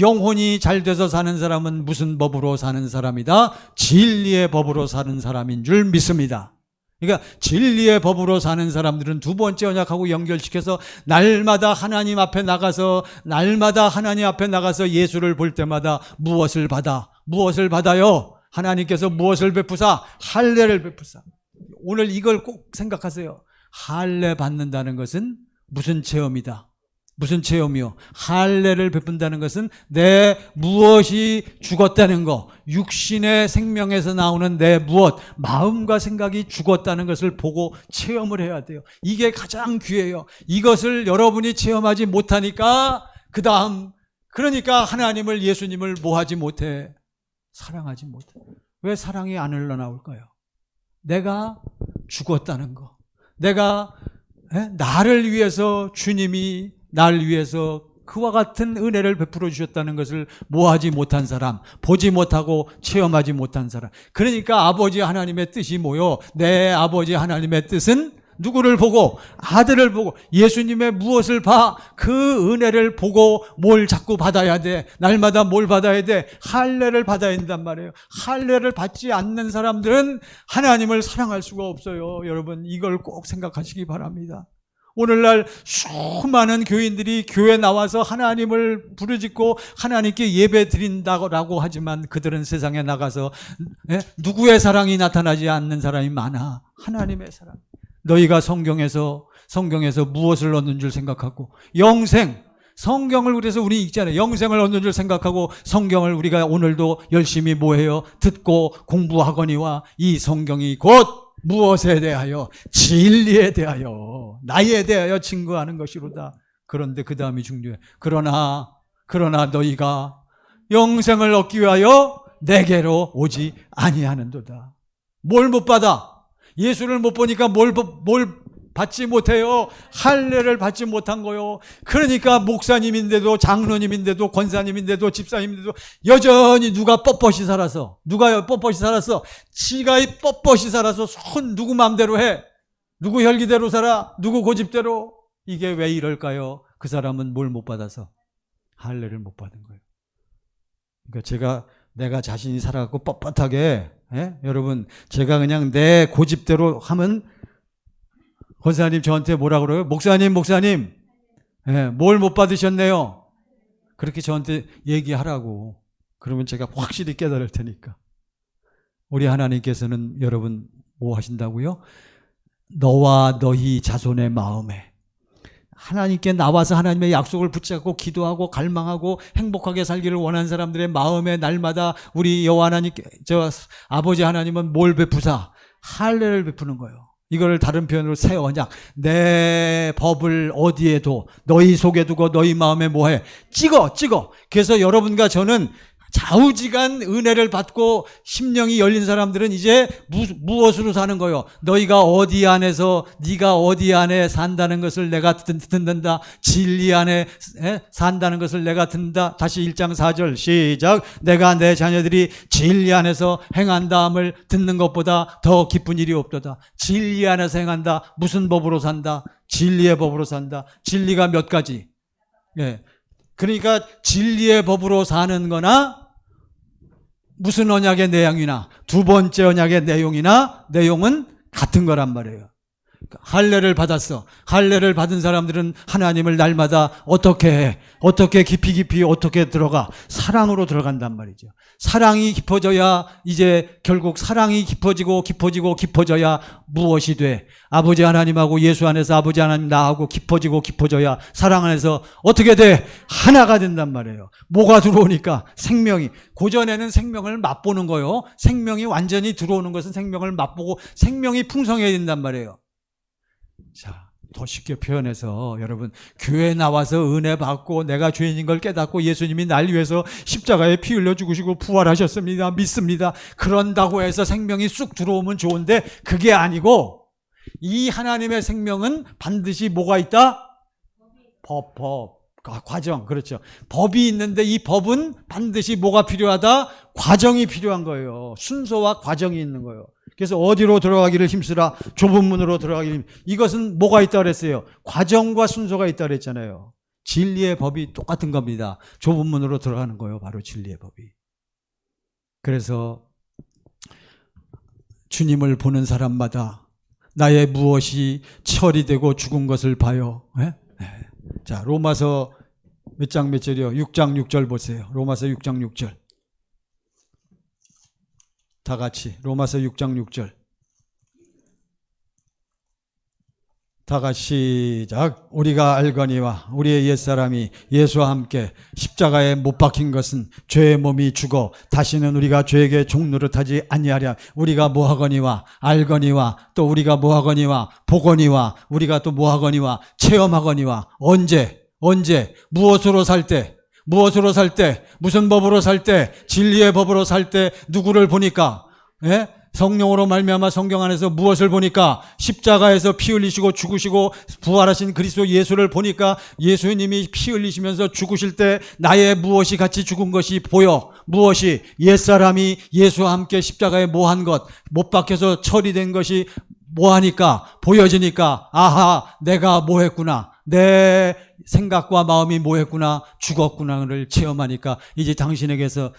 영혼이 잘 돼서 사는 사람은 무슨 법으로 사는 사람이다? 진리의 법으로 사는 사람인 줄 믿습니다. 그러니까 진리의 법으로 사는 사람들은 두 번째 언약하고 연결시켜서 날마다 하나님 앞에 나가서 예수를 볼 때마다 무엇을 받아요? 하나님께서 무엇을 베푸사? 할례를 베푸사. 오늘 이걸 꼭 생각하세요. 할례 받는다는 것은 무슨 체험이다? 무슨 체험이요? 할례를 베푼다는 것은 내 무엇이 죽었다는 거, 육신의 생명에서 나오는 내 무엇, 마음과 생각이 죽었다는 것을 보고 체험을 해야 돼요. 이게 가장 귀해요. 이것을 여러분이 체험하지 못하니까 그러니까 하나님을, 예수님을 뭐하지 못해? 사랑하지 못해. 왜 사랑이 안 흘러나올까요? 내가 죽었다는 거. 나를 위해서 주님이 날 위해서 그와 같은 은혜를 베풀어 주셨다는 것을 뭐하지 못한 사람, 보지 못하고 체험하지 못한 사람. 그러니까 아버지 하나님의 뜻이 뭐요? 내 아버지 하나님의 뜻은 누구를 보고? 아들을 보고. 예수님의 무엇을 봐? 그 은혜를 보고 뭘 자꾸 받아야 돼? 날마다 뭘 받아야 돼? 할례를 받아야 된단 말이에요. 할례를 받지 않는 사람들은 하나님을 사랑할 수가 없어요. 여러분, 이걸 꼭 생각하시기 바랍니다. 오늘날 수많은 교인들이 교회 나와서 하나님을 부르짖고 하나님께 예배 드린다고 하지만 그들은 세상에 나가서 누구의 사랑이 나타나지 않는 사람이 많아. 하나님의 사랑. 너희가 성경에서 무엇을 얻는 줄 생각하고, 영생, 성경을 그래서 우리 읽잖아요. 영생을 얻는 줄 생각하고 성경을 우리가 오늘도 열심히 뭐해요? 듣고 공부하거니와 이 성경이 곧 무엇에 대하여? 진리에 대하여, 나에 대하여 증거하는 것이로다. 그런데 그 다음이 중요해. 그러나 너희가 영생을 얻기 위하여 내게로 오지 아니하는도다. 뭘 못 받아? 예수를 못 보니까 뭘 받지 못해요? 할례를 받지 못한 거요. 그러니까 목사님인데도, 장로님인데도, 권사님인데도, 집사님인데도 여전히 누가 뻣뻣이 살아서, 지가 뻣뻣이 살아서 누구 마음대로 해? 누구 혈기대로 살아? 누구 고집대로? 이게 왜 이럴까요? 그 사람은 뭘 못 받아서? 할례를 못 받은 거예요. 그러니까 내가 자신이 살아갖고 뻣뻣하게, 여러분, 제가 그냥 내 고집대로 하면 권사님 저한테 뭐라 그래요? 목사님, 뭘 못 받으셨네요? 그렇게 저한테 얘기하라고. 그러면 제가 확실히 깨달을 테니까. 우리 하나님께서는 여러분 뭐 하신다고요? 너와 너희 자손의 마음에, 하나님께 나와서 하나님의 약속을 붙잡고 기도하고 갈망하고 행복하게 살기를 원하는 사람들의 마음에 날마다 우리 여호와 하나님께, 아버지 하나님은 뭘 베푸사? 할례를 베푸는 거예요. 이걸 다른 표현으로 새 언약, 내 법을 어디에 둬? 너희 속에 두고 너희 마음에 뭐해? 찍어. 그래서 여러분과 저는 좌우지간 은혜를 받고 심령이 열린 사람들은 이제 무엇으로 사는 거예요? 너희가 어디 안에서, 네가 어디 안에 산다는 것을 내가 듣는다. 진리 안에 산다는 것을 내가 듣는다. 다시 1장 4절 시작. 내가 내 자녀들이 진리 안에서 행한다함을 듣는 것보다 더 기쁜 일이 없도다. 진리 안에서 행한다. 무슨 법으로 산다? 진리의 법으로 산다. 진리가 몇 가지? 그러니까 진리의 법으로 사는 거나 무슨 언약의 내용이나 두 번째 언약의 내용은 같은 거란 말이에요. 할례를 받았어. 할례를 받은 사람들은 하나님을 날마다 어떻게 깊이 어떻게 들어가? 사랑으로 들어간단 말이죠. 사랑이 깊어져야, 이제 결국 사랑이 깊어져야 무엇이 돼? 아버지 하나님하고 예수 안에서 아버지 하나님 나하고 깊어져야 사랑 안에서 어떻게 돼? 하나가 된단 말이에요. 뭐가 들어오니까? 생명이. 고전에는 생명을 맛보는 거요. 생명이 완전히 들어오는 것은 생명을 맛보고 생명이 풍성해야 된단 말이에요. 자, 더 쉽게 표현해서 여러분, 교회 나와서 은혜 받고 내가 죄인인 걸 깨닫고 예수님이 날 위해서 십자가에 피 흘려 죽으시고 부활하셨습니다. 믿습니다. 그런다고 해서 생명이 쑥 들어오면 좋은데 그게 아니고, 이 하나님의 생명은 반드시 뭐가 있다? 과정. 그렇죠. 법이 있는데 이 법은 반드시 뭐가 필요하다? 과정이 필요한 거예요. 순서와 과정이 있는 거예요. 그래서 어디로 들어가기를 힘쓰라. 좁은 문으로 들어가기를 이것은 뭐가 있다 그랬어요? 과정과 순서가 있다 그랬잖아요. 진리의 법이 똑같은 겁니다. 좁은 문으로 들어가는 거예요. 바로 진리의 법이. 그래서 주님을 보는 사람마다 나의 무엇이 처리되고 죽은 것을 봐요. 네? 자, 로마서 몇 장 몇 절이요? 6장 6절 보세요. 로마서 6장 6절. 다 같이 로마서 6장 6절. 다 같이 시작. 우리가 알거니와 우리의 옛사람이 예수와 함께 십자가에 못 박힌 것은 죄의 몸이 죽어 다시는 우리가 죄에게 종노릇하지 아니하랴. 우리가 뭐하거니와 알거니와 또 우리가 뭐하거니와 보거니와 우리가 또 뭐하거니와 체험하거니와 언제 무엇으로 살 때 무슨 법으로 살 때 진리의 법으로 살 때 누구를 보니까 예? 성령으로 말미암아 성경 안에서 무엇을 보니까 십자가에서 피 흘리시고 죽으시고 부활하신 그리스도 예수를 보니까 예수님이 피 흘리시면서 죽으실 때 나의 무엇이 같이 죽은 것이 보여. 무엇이? 옛사람이 예수와 함께 십자가에 모한 것, 못 박혀서 처리된 것이 뭐하니까 보여지니까 아하 내가 뭐했구나. 내 생각과 마음이 뭐했구나. 죽었구나를 체험하니까 이제 당신에게서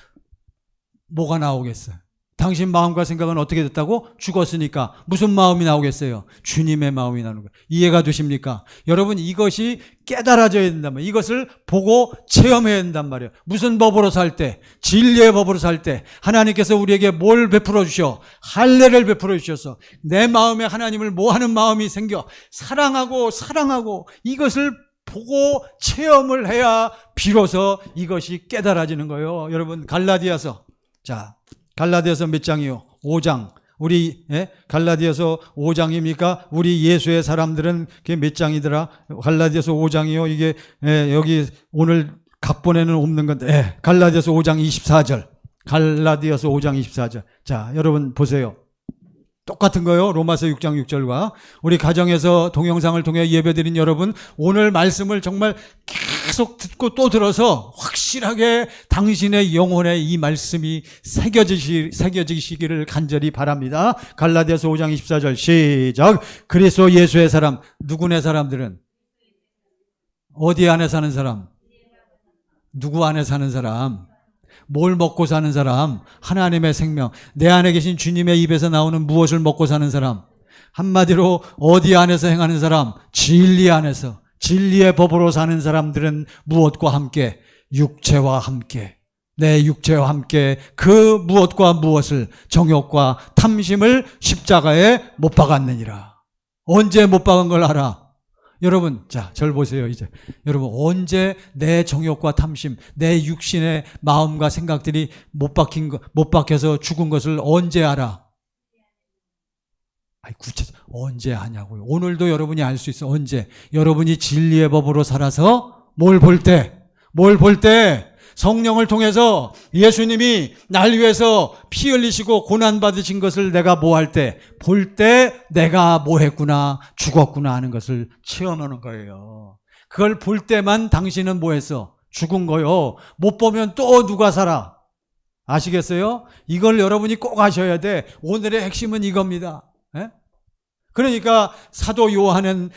뭐가 나오겠어요? 당신 마음과 생각은 어떻게 됐다고? 죽었으니까 무슨 마음이 나오겠어요? 주님의 마음이 나오는 거예요. 이해가 되십니까? 여러분 이것이 깨달아져야 된단 말이에요. 이것을 보고 체험해야 된단 말이에요. 무슨 법으로 살 때? 진리의 법으로 살 때 하나님께서 우리에게 뭘 베풀어 주셔? 할례를 베풀어 주셔서 내 마음에 하나님을 뭐하는 마음이 생겨 사랑하고 이것을 보고 체험을 해야 비로소 이것이 깨달아지는 거예요. 여러분 갈라디아서 갈라디아서 몇 장이요? 5장. 우리 갈라디아서 5장입니까? 우리 예수의 사람들은 그게 몇 장이더라? 갈라디아서 5장이요. 이게 여기 오늘 각본에는 없는 건데 갈라디아서 5장 24절. 갈라디아서 5장 24절. 자, 여러분 보세요. 똑같은 거요. 로마서 6장 6절과 우리 가정에서 동영상을 통해 예배드린 여러분 오늘 말씀을 정말 계속 듣고 또 들어서 확실하게 당신의 영혼에 이 말씀이 새겨지시기를 간절히 바랍니다. 갈라디아서 5장 24절 시작. 그리스도 예수의 사람 누구네 사람들은 어디 안에 사는 사람? 누구 안에 사는 사람? 뭘 먹고 사는 사람? 하나님의 생명. 내 안에 계신 주님의 입에서 나오는 무엇을 먹고 사는 사람? 한마디로 어디 안에서 행하는 사람? 진리 안에서. 진리의 법으로 사는 사람들은 무엇과 함께? 육체와 함께. 내 육체와 함께 그 무엇과 무엇을 정욕과 탐심을 십자가에 못 박았느니라. 언제 못 박은 걸 알아? 여러분, 자, 절 보세요, 이제. 여러분, 언제 내 정욕과 탐심, 내 육신의 마음과 생각들이 못 박혀서 죽은 것을 언제 알아? 언제 아냐고요. 오늘도 여러분이 알 수 있어. 언제? 여러분이 진리의 법으로 살아서 뭘 볼 때? 성령을 통해서 예수님이 날 위해서 피 흘리시고 고난받으신 것을 내가 뭐 할 때? 볼 때 내가 뭐 했구나, 죽었구나 하는 것을 체험하는 거예요. 그걸 볼 때만 당신은 뭐 했어? 죽은 거요. 못 보면 또 누가 살아? 아시겠어요? 이걸 여러분이 꼭 아셔야 돼. 오늘의 핵심은 이겁니다. 그러니까 사도 요한은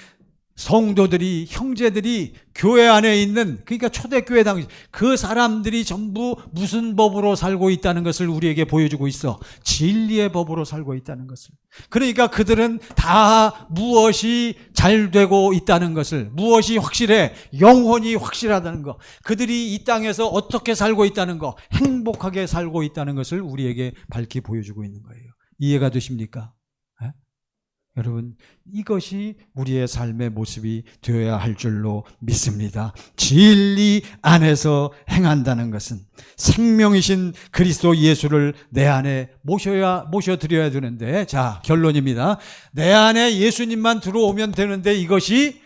성도들이, 형제들이 교회 안에 있는, 그러니까 초대교회 당시 그 사람들이 전부 무슨 법으로 살고 있다는 것을 우리에게 보여주고 있어. 진리의 법으로 살고 있다는 것을. 그러니까 그들은 다 무엇이 잘 되고 있다는 것을, 무엇이 확실해, 영혼이 확실하다는 것, 그들이 이 땅에서 어떻게 살고 있다는 것, 행복하게 살고 있다는 것을 우리에게 밝히 보여주고 있는 거예요. 이해가 되십니까? 여러분, 이것이 우리의 삶의 모습이 되어야 할 줄로 믿습니다. 진리 안에서 행한다는 것은 생명이신 그리스도 예수를 내 안에 모셔드려야 되는데, 자, 결론입니다. 내 안에 예수님만 들어오면 되는데 이것이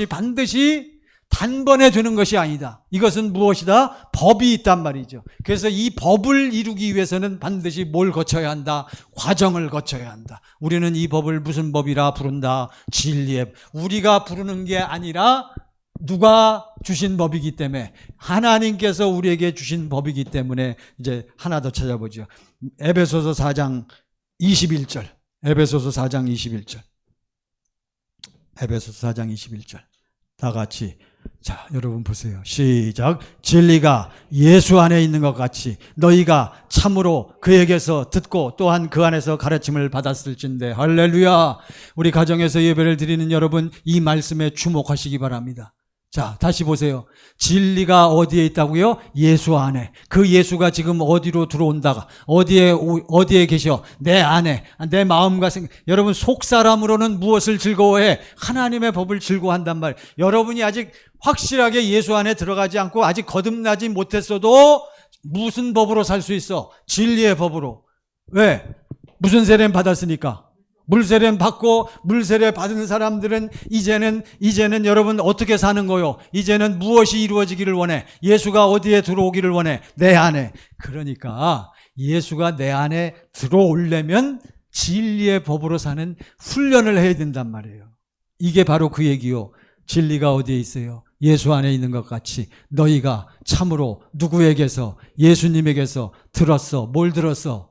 반드시 단번에 되는 것이 아니다. 이것은 무엇이다? 법이 있단 말이죠. 그래서 이 법을 이루기 위해서는 반드시 뭘 거쳐야 한다? 과정을 거쳐야 한다. 우리는 이 법을 무슨 법이라 부른다? 진리의 법. 우리가 부르는 게 아니라 누가 주신 법이기 때문에, 하나님께서 우리에게 주신 법이기 때문에. 이제 하나 더 찾아보죠. 에베소서 4장 21절. 에베소서 4장 21절. 에베소서 4장 21절. 다 같이. 자, 여러분 보세요. 시작. 진리가 예수 안에 있는 것 같이 너희가 참으로 그에게서 듣고 또한 그 안에서 가르침을 받았을진데. 할렐루야. 우리 가정에서 예배를 드리는 여러분, 이 말씀에 주목하시기 바랍니다. 자, 다시 보세요. 진리가 어디에 있다고요? 예수 안에. 그 예수가 지금 어디로 들어온다가 어디에 계셔? 내 안에, 내 마음과 여러분, 속 사람으로는 무엇을 즐거워해? 하나님의 법을 즐거워한단 말이에요. 여러분이 아직 확실하게 예수 안에 들어가지 않고 아직 거듭나지 못했어도 무슨 법으로 살 수 있어? 진리의 법으로. 왜? 무슨 세례 받았으니까. 물세례 받고 물세례 받은 사람들은 이제는 여러분 어떻게 사는 거요? 이제는 무엇이 이루어지기를 원해? 예수가 어디에 들어오기를 원해? 내 안에. 그러니까 예수가 내 안에 들어오려면 진리의 법으로 사는 훈련을 해야 된단 말이에요. 이게 바로 그 얘기요. 진리가 어디에 있어요? 예수 안에 있는 것 같이 너희가 참으로 누구에게서? 예수님에게서 들었어. 뭘 들었어?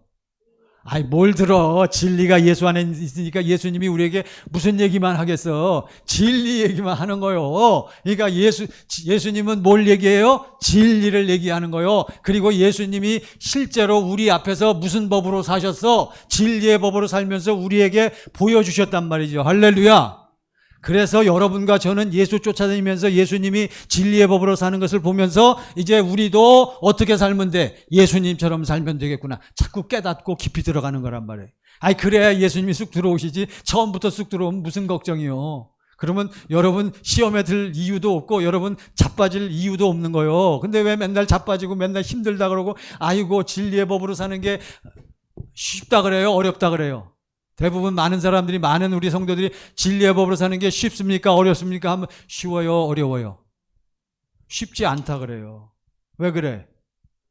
아이, 뭘 들어. 진리가 예수 안에 있으니까 예수님이 우리에게 무슨 얘기만 하겠어. 진리 얘기만 하는 거요. 그러니까 예수님은 뭘 얘기해요? 진리를 얘기하는 거요. 그리고 예수님이 실제로 우리 앞에서 무슨 법으로 사셨어? 진리의 법으로 살면서 우리에게 보여주셨단 말이죠. 할렐루야. 그래서 여러분과 저는 예수 쫓아다니면서 예수님이 진리의 법으로 사는 것을 보면서 이제 우리도 어떻게 살면 돼? 예수님처럼 살면 되겠구나. 자꾸 깨닫고 깊이 들어가는 거란 말이에요. 아이, 그래야 예수님이 쑥 들어오시지. 처음부터 쑥 들어오면 무슨 걱정이요. 그러면 여러분 시험에 들 이유도 없고 여러분 자빠질 이유도 없는 거예요. 근데 왜 맨날 자빠지고 맨날 힘들다 그러고 아이고 진리의 법으로 사는 게 쉽다 그래요? 어렵다 그래요? 대부분 많은 우리 성도들이 진리의 법으로 사는 게 쉽습니까? 어렵습니까? 하면 쉬워요? 어려워요? 쉽지 않다 그래요. 왜 그래?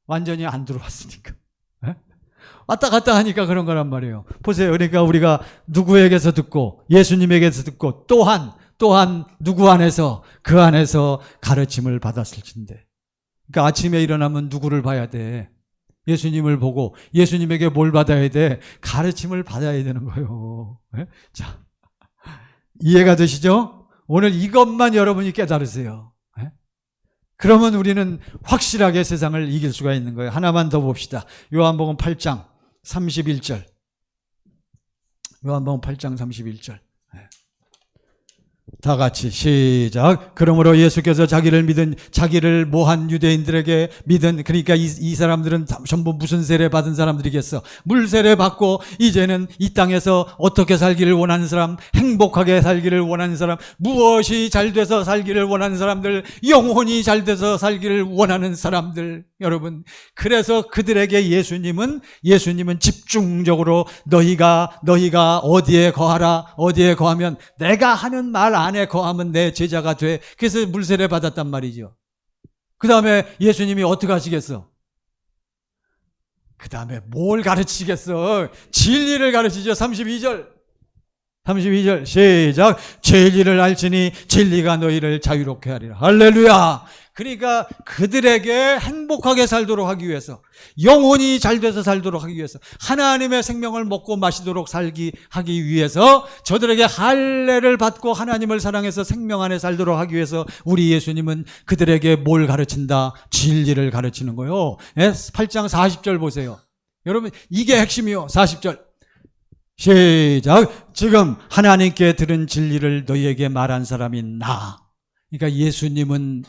완전히 안 들어왔으니까. 에? 왔다 갔다 하니까 그런 거란 말이에요. 보세요. 그러니까 우리가 누구에게서 듣고 예수님에게서 듣고 또한 누구 안에서 그 안에서 가르침을 받았을진데. 그러니까 아침에 일어나면 누구를 봐야 돼? 예수님을 보고 예수님에게 뭘 받아야 돼? 가르침을 받아야 되는 거예요. 네? 자, 이해가 되시죠? 오늘 이것만 여러분이 깨달으세요. 네? 그러면 우리는 확실하게 세상을 이길 수가 있는 거예요. 하나만 더 봅시다. 요한복음 8장 31절. 요한복음 8장 31절. 네. 다 같이 시작. 그러므로 예수께서 자기를 모한 유대인들에게 믿은, 그러니까 이 사람들은 전부 무슨 세례 받은 사람들이겠어? 물세례 받고 이제는 이 땅에서 어떻게 살기를 원하는 사람, 행복하게 살기를 원하는 사람, 무엇이 잘 돼서 살기를 원하는 사람들, 영혼이 잘 돼서 살기를 원하는 사람들. 여러분, 그래서 그들에게 예수님은 집중적으로 너희가 어디에 거하라. 어디에 거하면 내가 하는 말 안에 거하면 내 제자가 돼. 그래서 물세례 받았단 말이죠. 그 다음에 예수님이 어떻게 하시겠어? 그 다음에 뭘 가르치겠어? 진리를 가르치죠. 32절 시작. 진리를 알지니 진리가 너희를 자유롭게 하리라. 할렐루야. 그러니까 그들에게 행복하게 살도록 하기 위해서, 영혼이 잘 돼서 살도록 하기 위해서, 하나님의 생명을 먹고 마시도록 하기 위해서, 저들에게 할례를 받고 하나님을 사랑해서 생명 안에 살도록 하기 위해서 우리 예수님은 그들에게 뭘 가르친다? 진리를 가르치는 거예요. 8장 40절 보세요. 여러분, 이게 핵심이요. 40절 시작. 지금 하나님께 들은 진리를 너희에게 말한 사람이 나. 그러니까 예수님은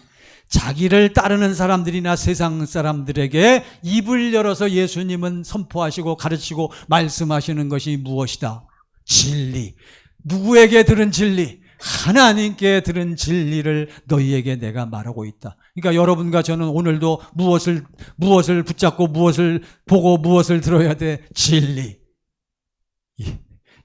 자기를 따르는 사람들이나 세상 사람들에게 입을 열어서 예수님은 선포하시고 가르치고 말씀하시는 것이 무엇이다? 진리. 누구에게 들은 진리? 하나님께 들은 진리를 너희에게 내가 말하고 있다. 그러니까 여러분과 저는 오늘도 무엇을 붙잡고 무엇을 보고 무엇을 들어야 돼? 진리.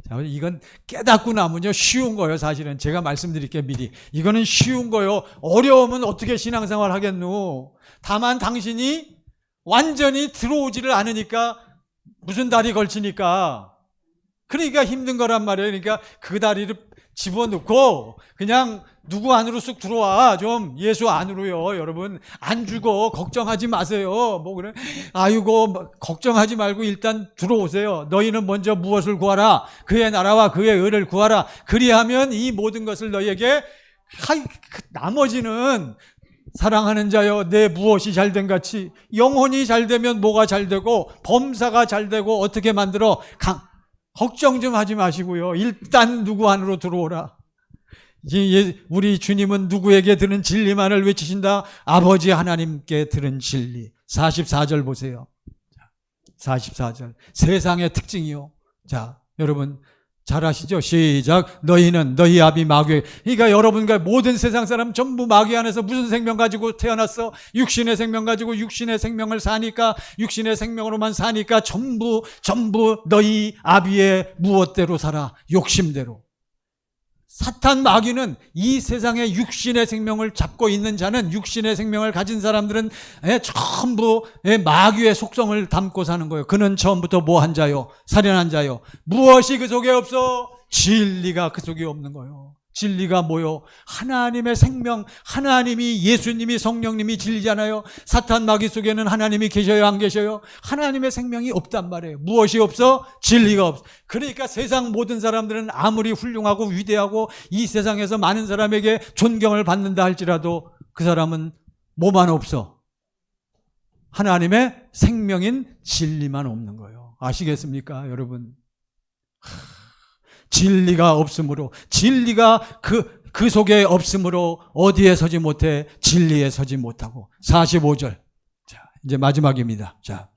자, 이건 깨닫고 나면요 쉬운 거예요. 사실은 제가 말씀드릴게요. 미리 이거는 쉬운 거예요. 어려우면 어떻게 신앙생활 하겠노? 다만 당신이 완전히 들어오지를 않으니까, 무슨 다리 걸치니까, 그러니까 힘든 거란 말이에요. 그러니까 그 다리를 집어넣고 그냥 누구 안으로 쑥 들어와. 좀 예수 안으로요. 여러분 안 죽어. 걱정하지 마세요. 뭐 그래. 아이고 걱정하지 말고 일단 들어오세요. 너희는 먼저 무엇을 구하라. 그의 나라와 그의 의를 구하라. 그리하면 이 모든 것을 너희에게 나머지는 사랑하는 자여 내 무엇이 잘된 같이 영혼이 잘되면 뭐가 잘되고 범사가 잘되고 어떻게 만들어 걱정 좀 하지 마시고요. 일단 누구 안으로 들어오라. 우리 주님은 누구에게 들은 진리만을 외치신다. 아버지 하나님께 들은 진리. 44절 보세요. 44절 세상의 특징이요. 자, 여러분 잘 아시죠? 시작. 너희는 너희 아비 마귀. 그러니까 여러분과 모든 세상 사람 전부 마귀 안에서 무슨 생명 가지고 태어났어? 육신의 생명 가지고 육신의 생명을 사니까 육신의 생명으로만 사니까 전부 너희 아비의 무엇대로 살아? 욕심대로. 사탄 마귀는 이 세상에 육신의 생명을 잡고 있는 자는 육신의 생명을 가진 사람들은 전부 마귀의 속성을 담고 사는 거예요. 그는 처음부터 뭐한 자요? 살인한 자요. 무엇이 그 속에 없어? 진리가 그 속에 없는 거예요. 진리가 뭐요? 하나님의 생명, 하나님이 예수님이 성령님이 진리잖아요. 사탄 마귀 속에는 하나님이 계셔요, 안 계셔요? 하나님의 생명이 없단 말이에요. 무엇이 없어? 진리가 없어. 그러니까 세상 모든 사람들은 아무리 훌륭하고 위대하고 이 세상에서 많은 사람에게 존경을 받는다 할지라도 그 사람은 뭐만 없어? 하나님의 생명인 진리만 없는 거예요. 아시겠습니까, 여러분? 진리가 없으므로, 진리가 그 속에 없으므로 어디에 서지 못해? 진리에 서지 못하고. 45절. 자, 이제 마지막입니다. 자,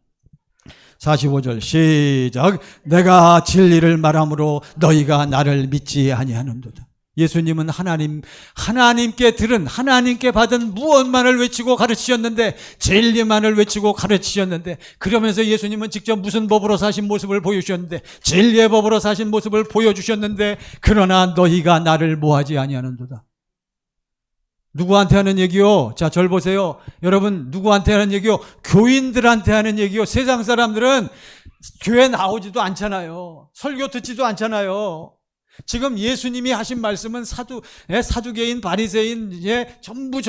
45절 시작. 내가 진리를 말함으로 너희가 나를 믿지 아니하는도다. 예수님은 하나님께 들은, 하나님께 받은 무엇만을 외치고 가르치셨는데, 진리만을 외치고 가르치셨는데, 그러면서 예수님은 직접 무슨 법으로 사신 모습을 보여주셨는데, 진리의 법으로 사신 모습을 보여주셨는데, 그러나 너희가 나를 뭐하지 아니하는도다. 누구한테 하는 얘기요? 자, 절 보세요. 여러분, 누구한테 하는 얘기요? 교인들한테 하는 얘기요. 세상 사람들은 교회 나오지도 않잖아요. 설교 듣지도 않잖아요. 지금 예수님이 하신 말씀은 사두개인, 바리새인, 전부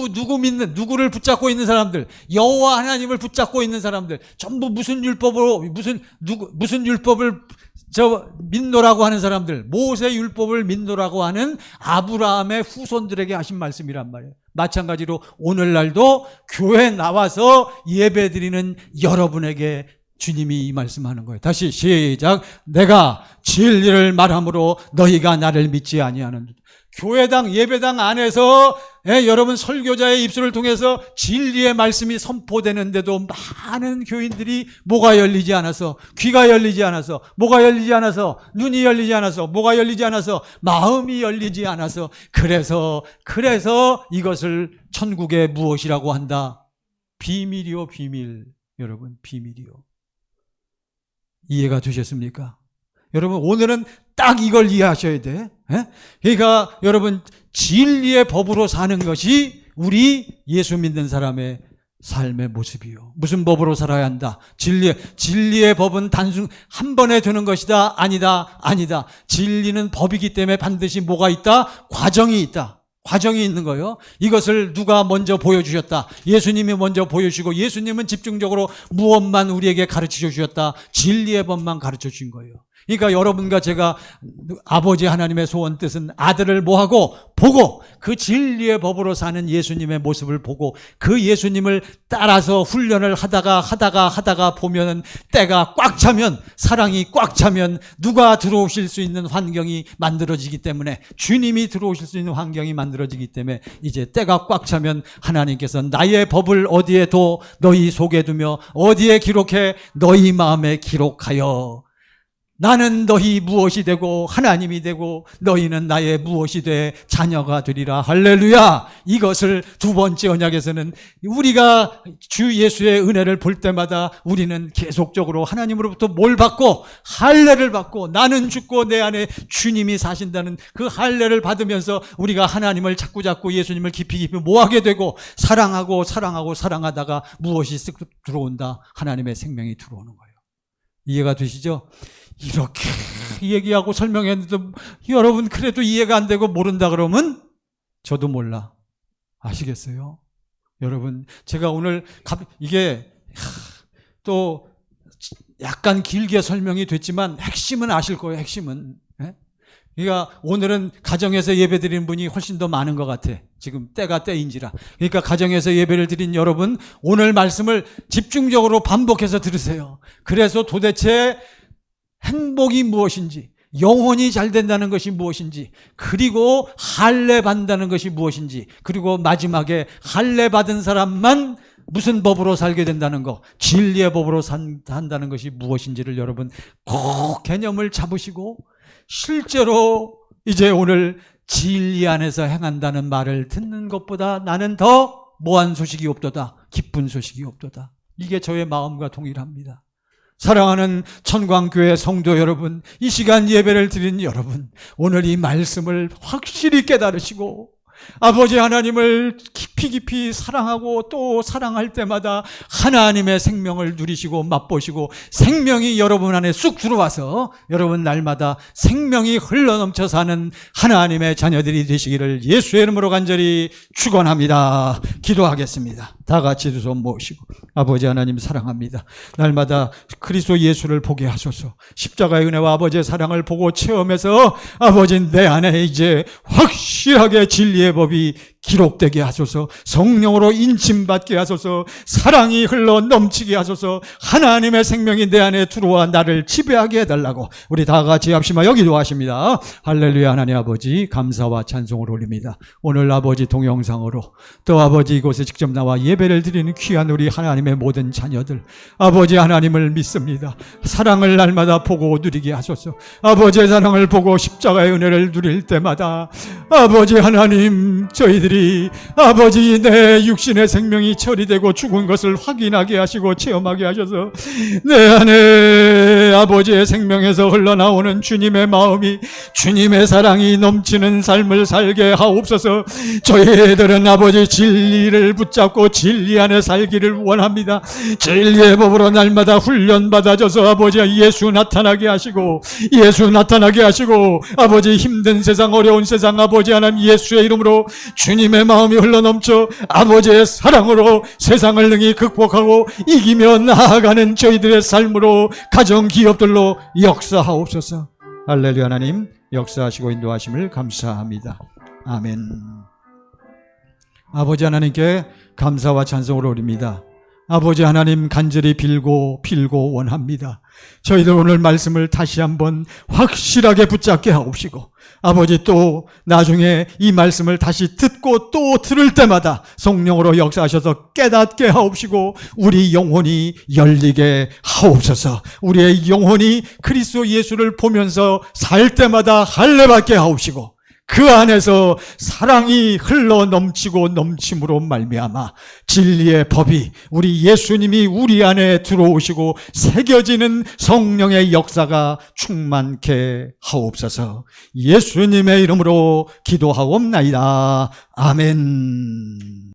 누구를 붙잡고 있는 사람들, 여호와 하나님을 붙잡고 있는 사람들, 전부 무슨 율법을 믿노라고 하는 사람들, 모세 율법을 믿노라고 하는 아브라함의 후손들에게 하신 말씀이란 말이에요. 마찬가지로 오늘날도 교회 나와서 예배드리는 여러분에게 주님이 이 말씀하는 거예요. 다시 시작. 내가 진리를 말함으로 너희가 나를 믿지 아니하는. 교회당 예배당 안에서 여러분 설교자의 입술을 통해서 진리의 말씀이 선포되는데도 많은 교인들이 뭐가 열리지 않아서, 귀가 열리지 않아서, 뭐가 열리지 않아서, 눈이 열리지 않아서, 뭐가 열리지 않아서, 마음이 열리지 않아서, 그래서 이것을 천국의 무엇이라고 한다? 비밀이요, 비밀. 여러분, 비밀이요. 이해가 되셨습니까? 여러분, 오늘은 딱 이걸 이해하셔야 돼. 그러니까 여러분, 진리의 법으로 사는 것이 우리 예수 믿는 사람의 삶의 모습이요. 무슨 법으로 살아야 한다? 진리의 법은 단순 한 번에 되는 것이다? 아니다. 진리는 법이기 때문에 반드시 뭐가 있다? 과정이 있다. 과정이 있는 거예요. 이것을 누가 먼저 보여주셨다? 예수님이 먼저 보여주시고, 예수님은 집중적으로 무엇만 우리에게 가르쳐 주셨다? 진리의 법만 가르쳐 주신 거예요. 그러니까 여러분과 제가 아버지 하나님의 소원 뜻은 아들을 뭐하고? 보고, 그 진리의 법으로 사는 예수님의 모습을 보고, 그 예수님을 따라서 훈련을 하다가 보면은 때가 꽉 차면, 사랑이 꽉 차면 누가 들어오실 수 있는 환경이 만들어지기 때문에, 주님이 들어오실 수 있는 환경이 만들어지기 때문에, 이제 때가 꽉 차면 하나님께서 나의 법을 어디에 둬? 너희 속에 두며 어디에 기록해? 너희 마음에 기록하여. 나는 너희 무엇이 되고 하나님이 되고 너희는 나의 무엇이 돼 자녀가 되리라. 할렐루야. 이것을 두 번째 언약에서는 우리가 주 예수의 은혜를 볼 때마다 우리는 계속적으로 하나님으로부터 뭘 받고? 할례를 받고, 나는 죽고 내 안에 주님이 사신다는 그 할례를 받으면서 우리가 하나님을 자꾸 예수님을 깊이 뭐하게 되고, 사랑하다가 무엇이 쓱 들어온다? 하나님의 생명이 들어오는 거예요. 이해가 되시죠? 이렇게 얘기하고 설명했는데 여러분 그래도 이해가 안 되고 모른다 그러면 저도 몰라. 아시겠어요? 여러분, 제가 오늘 이게 또 약간 길게 설명이 됐지만 핵심은 아실 거예요. 핵심은. 그러니까 오늘은 가정에서 예배 드리는 분이 훨씬 더 많은 것 같아. 지금 때가 때인지라. 그러니까 가정에서 예배를 드린 여러분, 오늘 말씀을 집중적으로 반복해서 들으세요. 그래서 도대체 행복이 무엇인지, 영혼이 잘 된다는 것이 무엇인지, 그리고 할례 받는다는 것이 무엇인지, 그리고 마지막에 할례 받은 사람만 무슨 법으로 살게 된다는 거, 진리의 법으로 산다는 것이 무엇인지를 여러분 꼭 개념을 잡으시고 실제로 이제 오늘 진리 안에서 행한다는 말을 듣는 것보다 나는 더 뭐한 소식이 없도다, 기쁜 소식이 없도다. 이게 저의 마음과 동일합니다. 사랑하는 천광교회 성도 여러분, 이 시간 예배를 드린 여러분, 오늘 이 말씀을 확실히 깨달으시고 아버지 하나님을 깊이 사랑하고 또 사랑할 때마다 하나님의 생명을 누리시고 맛보시고 생명이 여러분 안에 쑥 들어와서 여러분 날마다 생명이 흘러넘쳐 사는 하나님의 자녀들이 되시기를 예수의 이름으로 간절히 축원합니다. 기도하겠습니다. 다 같이 두 손 모시고 아버지 하나님 사랑합니다. 날마다 그리스도 예수를 보게 하소서. 십자가의 은혜와 아버지의 사랑을 보고 체험해서 아버지 내 안에 이제 확실하게 진리의 법이 기록되게 하소서. 성령으로 인침받게 하소서. 사랑이 흘러 넘치게 하소서. 하나님의 생명이 내 안에 들어와 나를 지배하게 해달라고 우리 다 같이 합심하여 기도하십니다. 할렐루야. 하나님 아버지 감사와 찬송을 올립니다. 오늘 아버지 동영상으로 또 아버지 이곳에 직접 나와 예배를 드리는 귀한 우리 하나님의 모든 자녀들, 아버지 하나님을 믿습니다. 사랑을 날마다 보고 누리게 하소서. 아버지의 사랑을 보고 십자가의 은혜를 누릴 때마다 아버지 하나님 저희들이 아버지 내 육신의 생명이 처리되고 죽은 것을 확인하게 하시고 체험하게 하셔서 내 안에 아버지의 생명에서 흘러나오는 주님의 마음이, 주님의 사랑이 넘치는 삶을 살게 하옵소서. 저희들은 아버지 진리를 붙잡고 진리 안에 살기를 원합니다. 진리의 법으로 날마다 훈련받아줘서 아버지 예수 나타나게 하시고, 예수 나타나게 하시고, 아버지 힘든 세상 어려운 세상 아버지 하나님 예수의 이름으로 주님의 마음이 흘러넘쳐 아버지의 사랑으로 세상을 능히 극복하고 이기며 나아가는 저희들의 삶으로 가정 기업들로 역사하옵소서. 할렐루야. 하나님 역사하시고 인도하심을 감사합니다. 아멘. 아버지 하나님께 감사와 찬송을 올립니다. 아버지 하나님 간절히 빌고 원합니다. 저희들 오늘 말씀을 다시 한번 확실하게 붙잡게 하옵시고 아버지 또 나중에 이 말씀을 다시 듣고 또 들을 때마다 성령으로 역사하셔서 깨닫게 하옵시고 우리 영혼이 열리게 하옵소서. 우리의 영혼이 그리스도 예수를 보면서 살 때마다 할례받게 하옵시고 그 안에서 사랑이 흘러 넘치고 넘침으로 말미암아 진리의 법이 우리 예수님이 우리 안에 들어오시고 새겨지는 성령의 역사가 충만케 하옵소서. 예수님의 이름으로 기도하옵나이다. 아멘.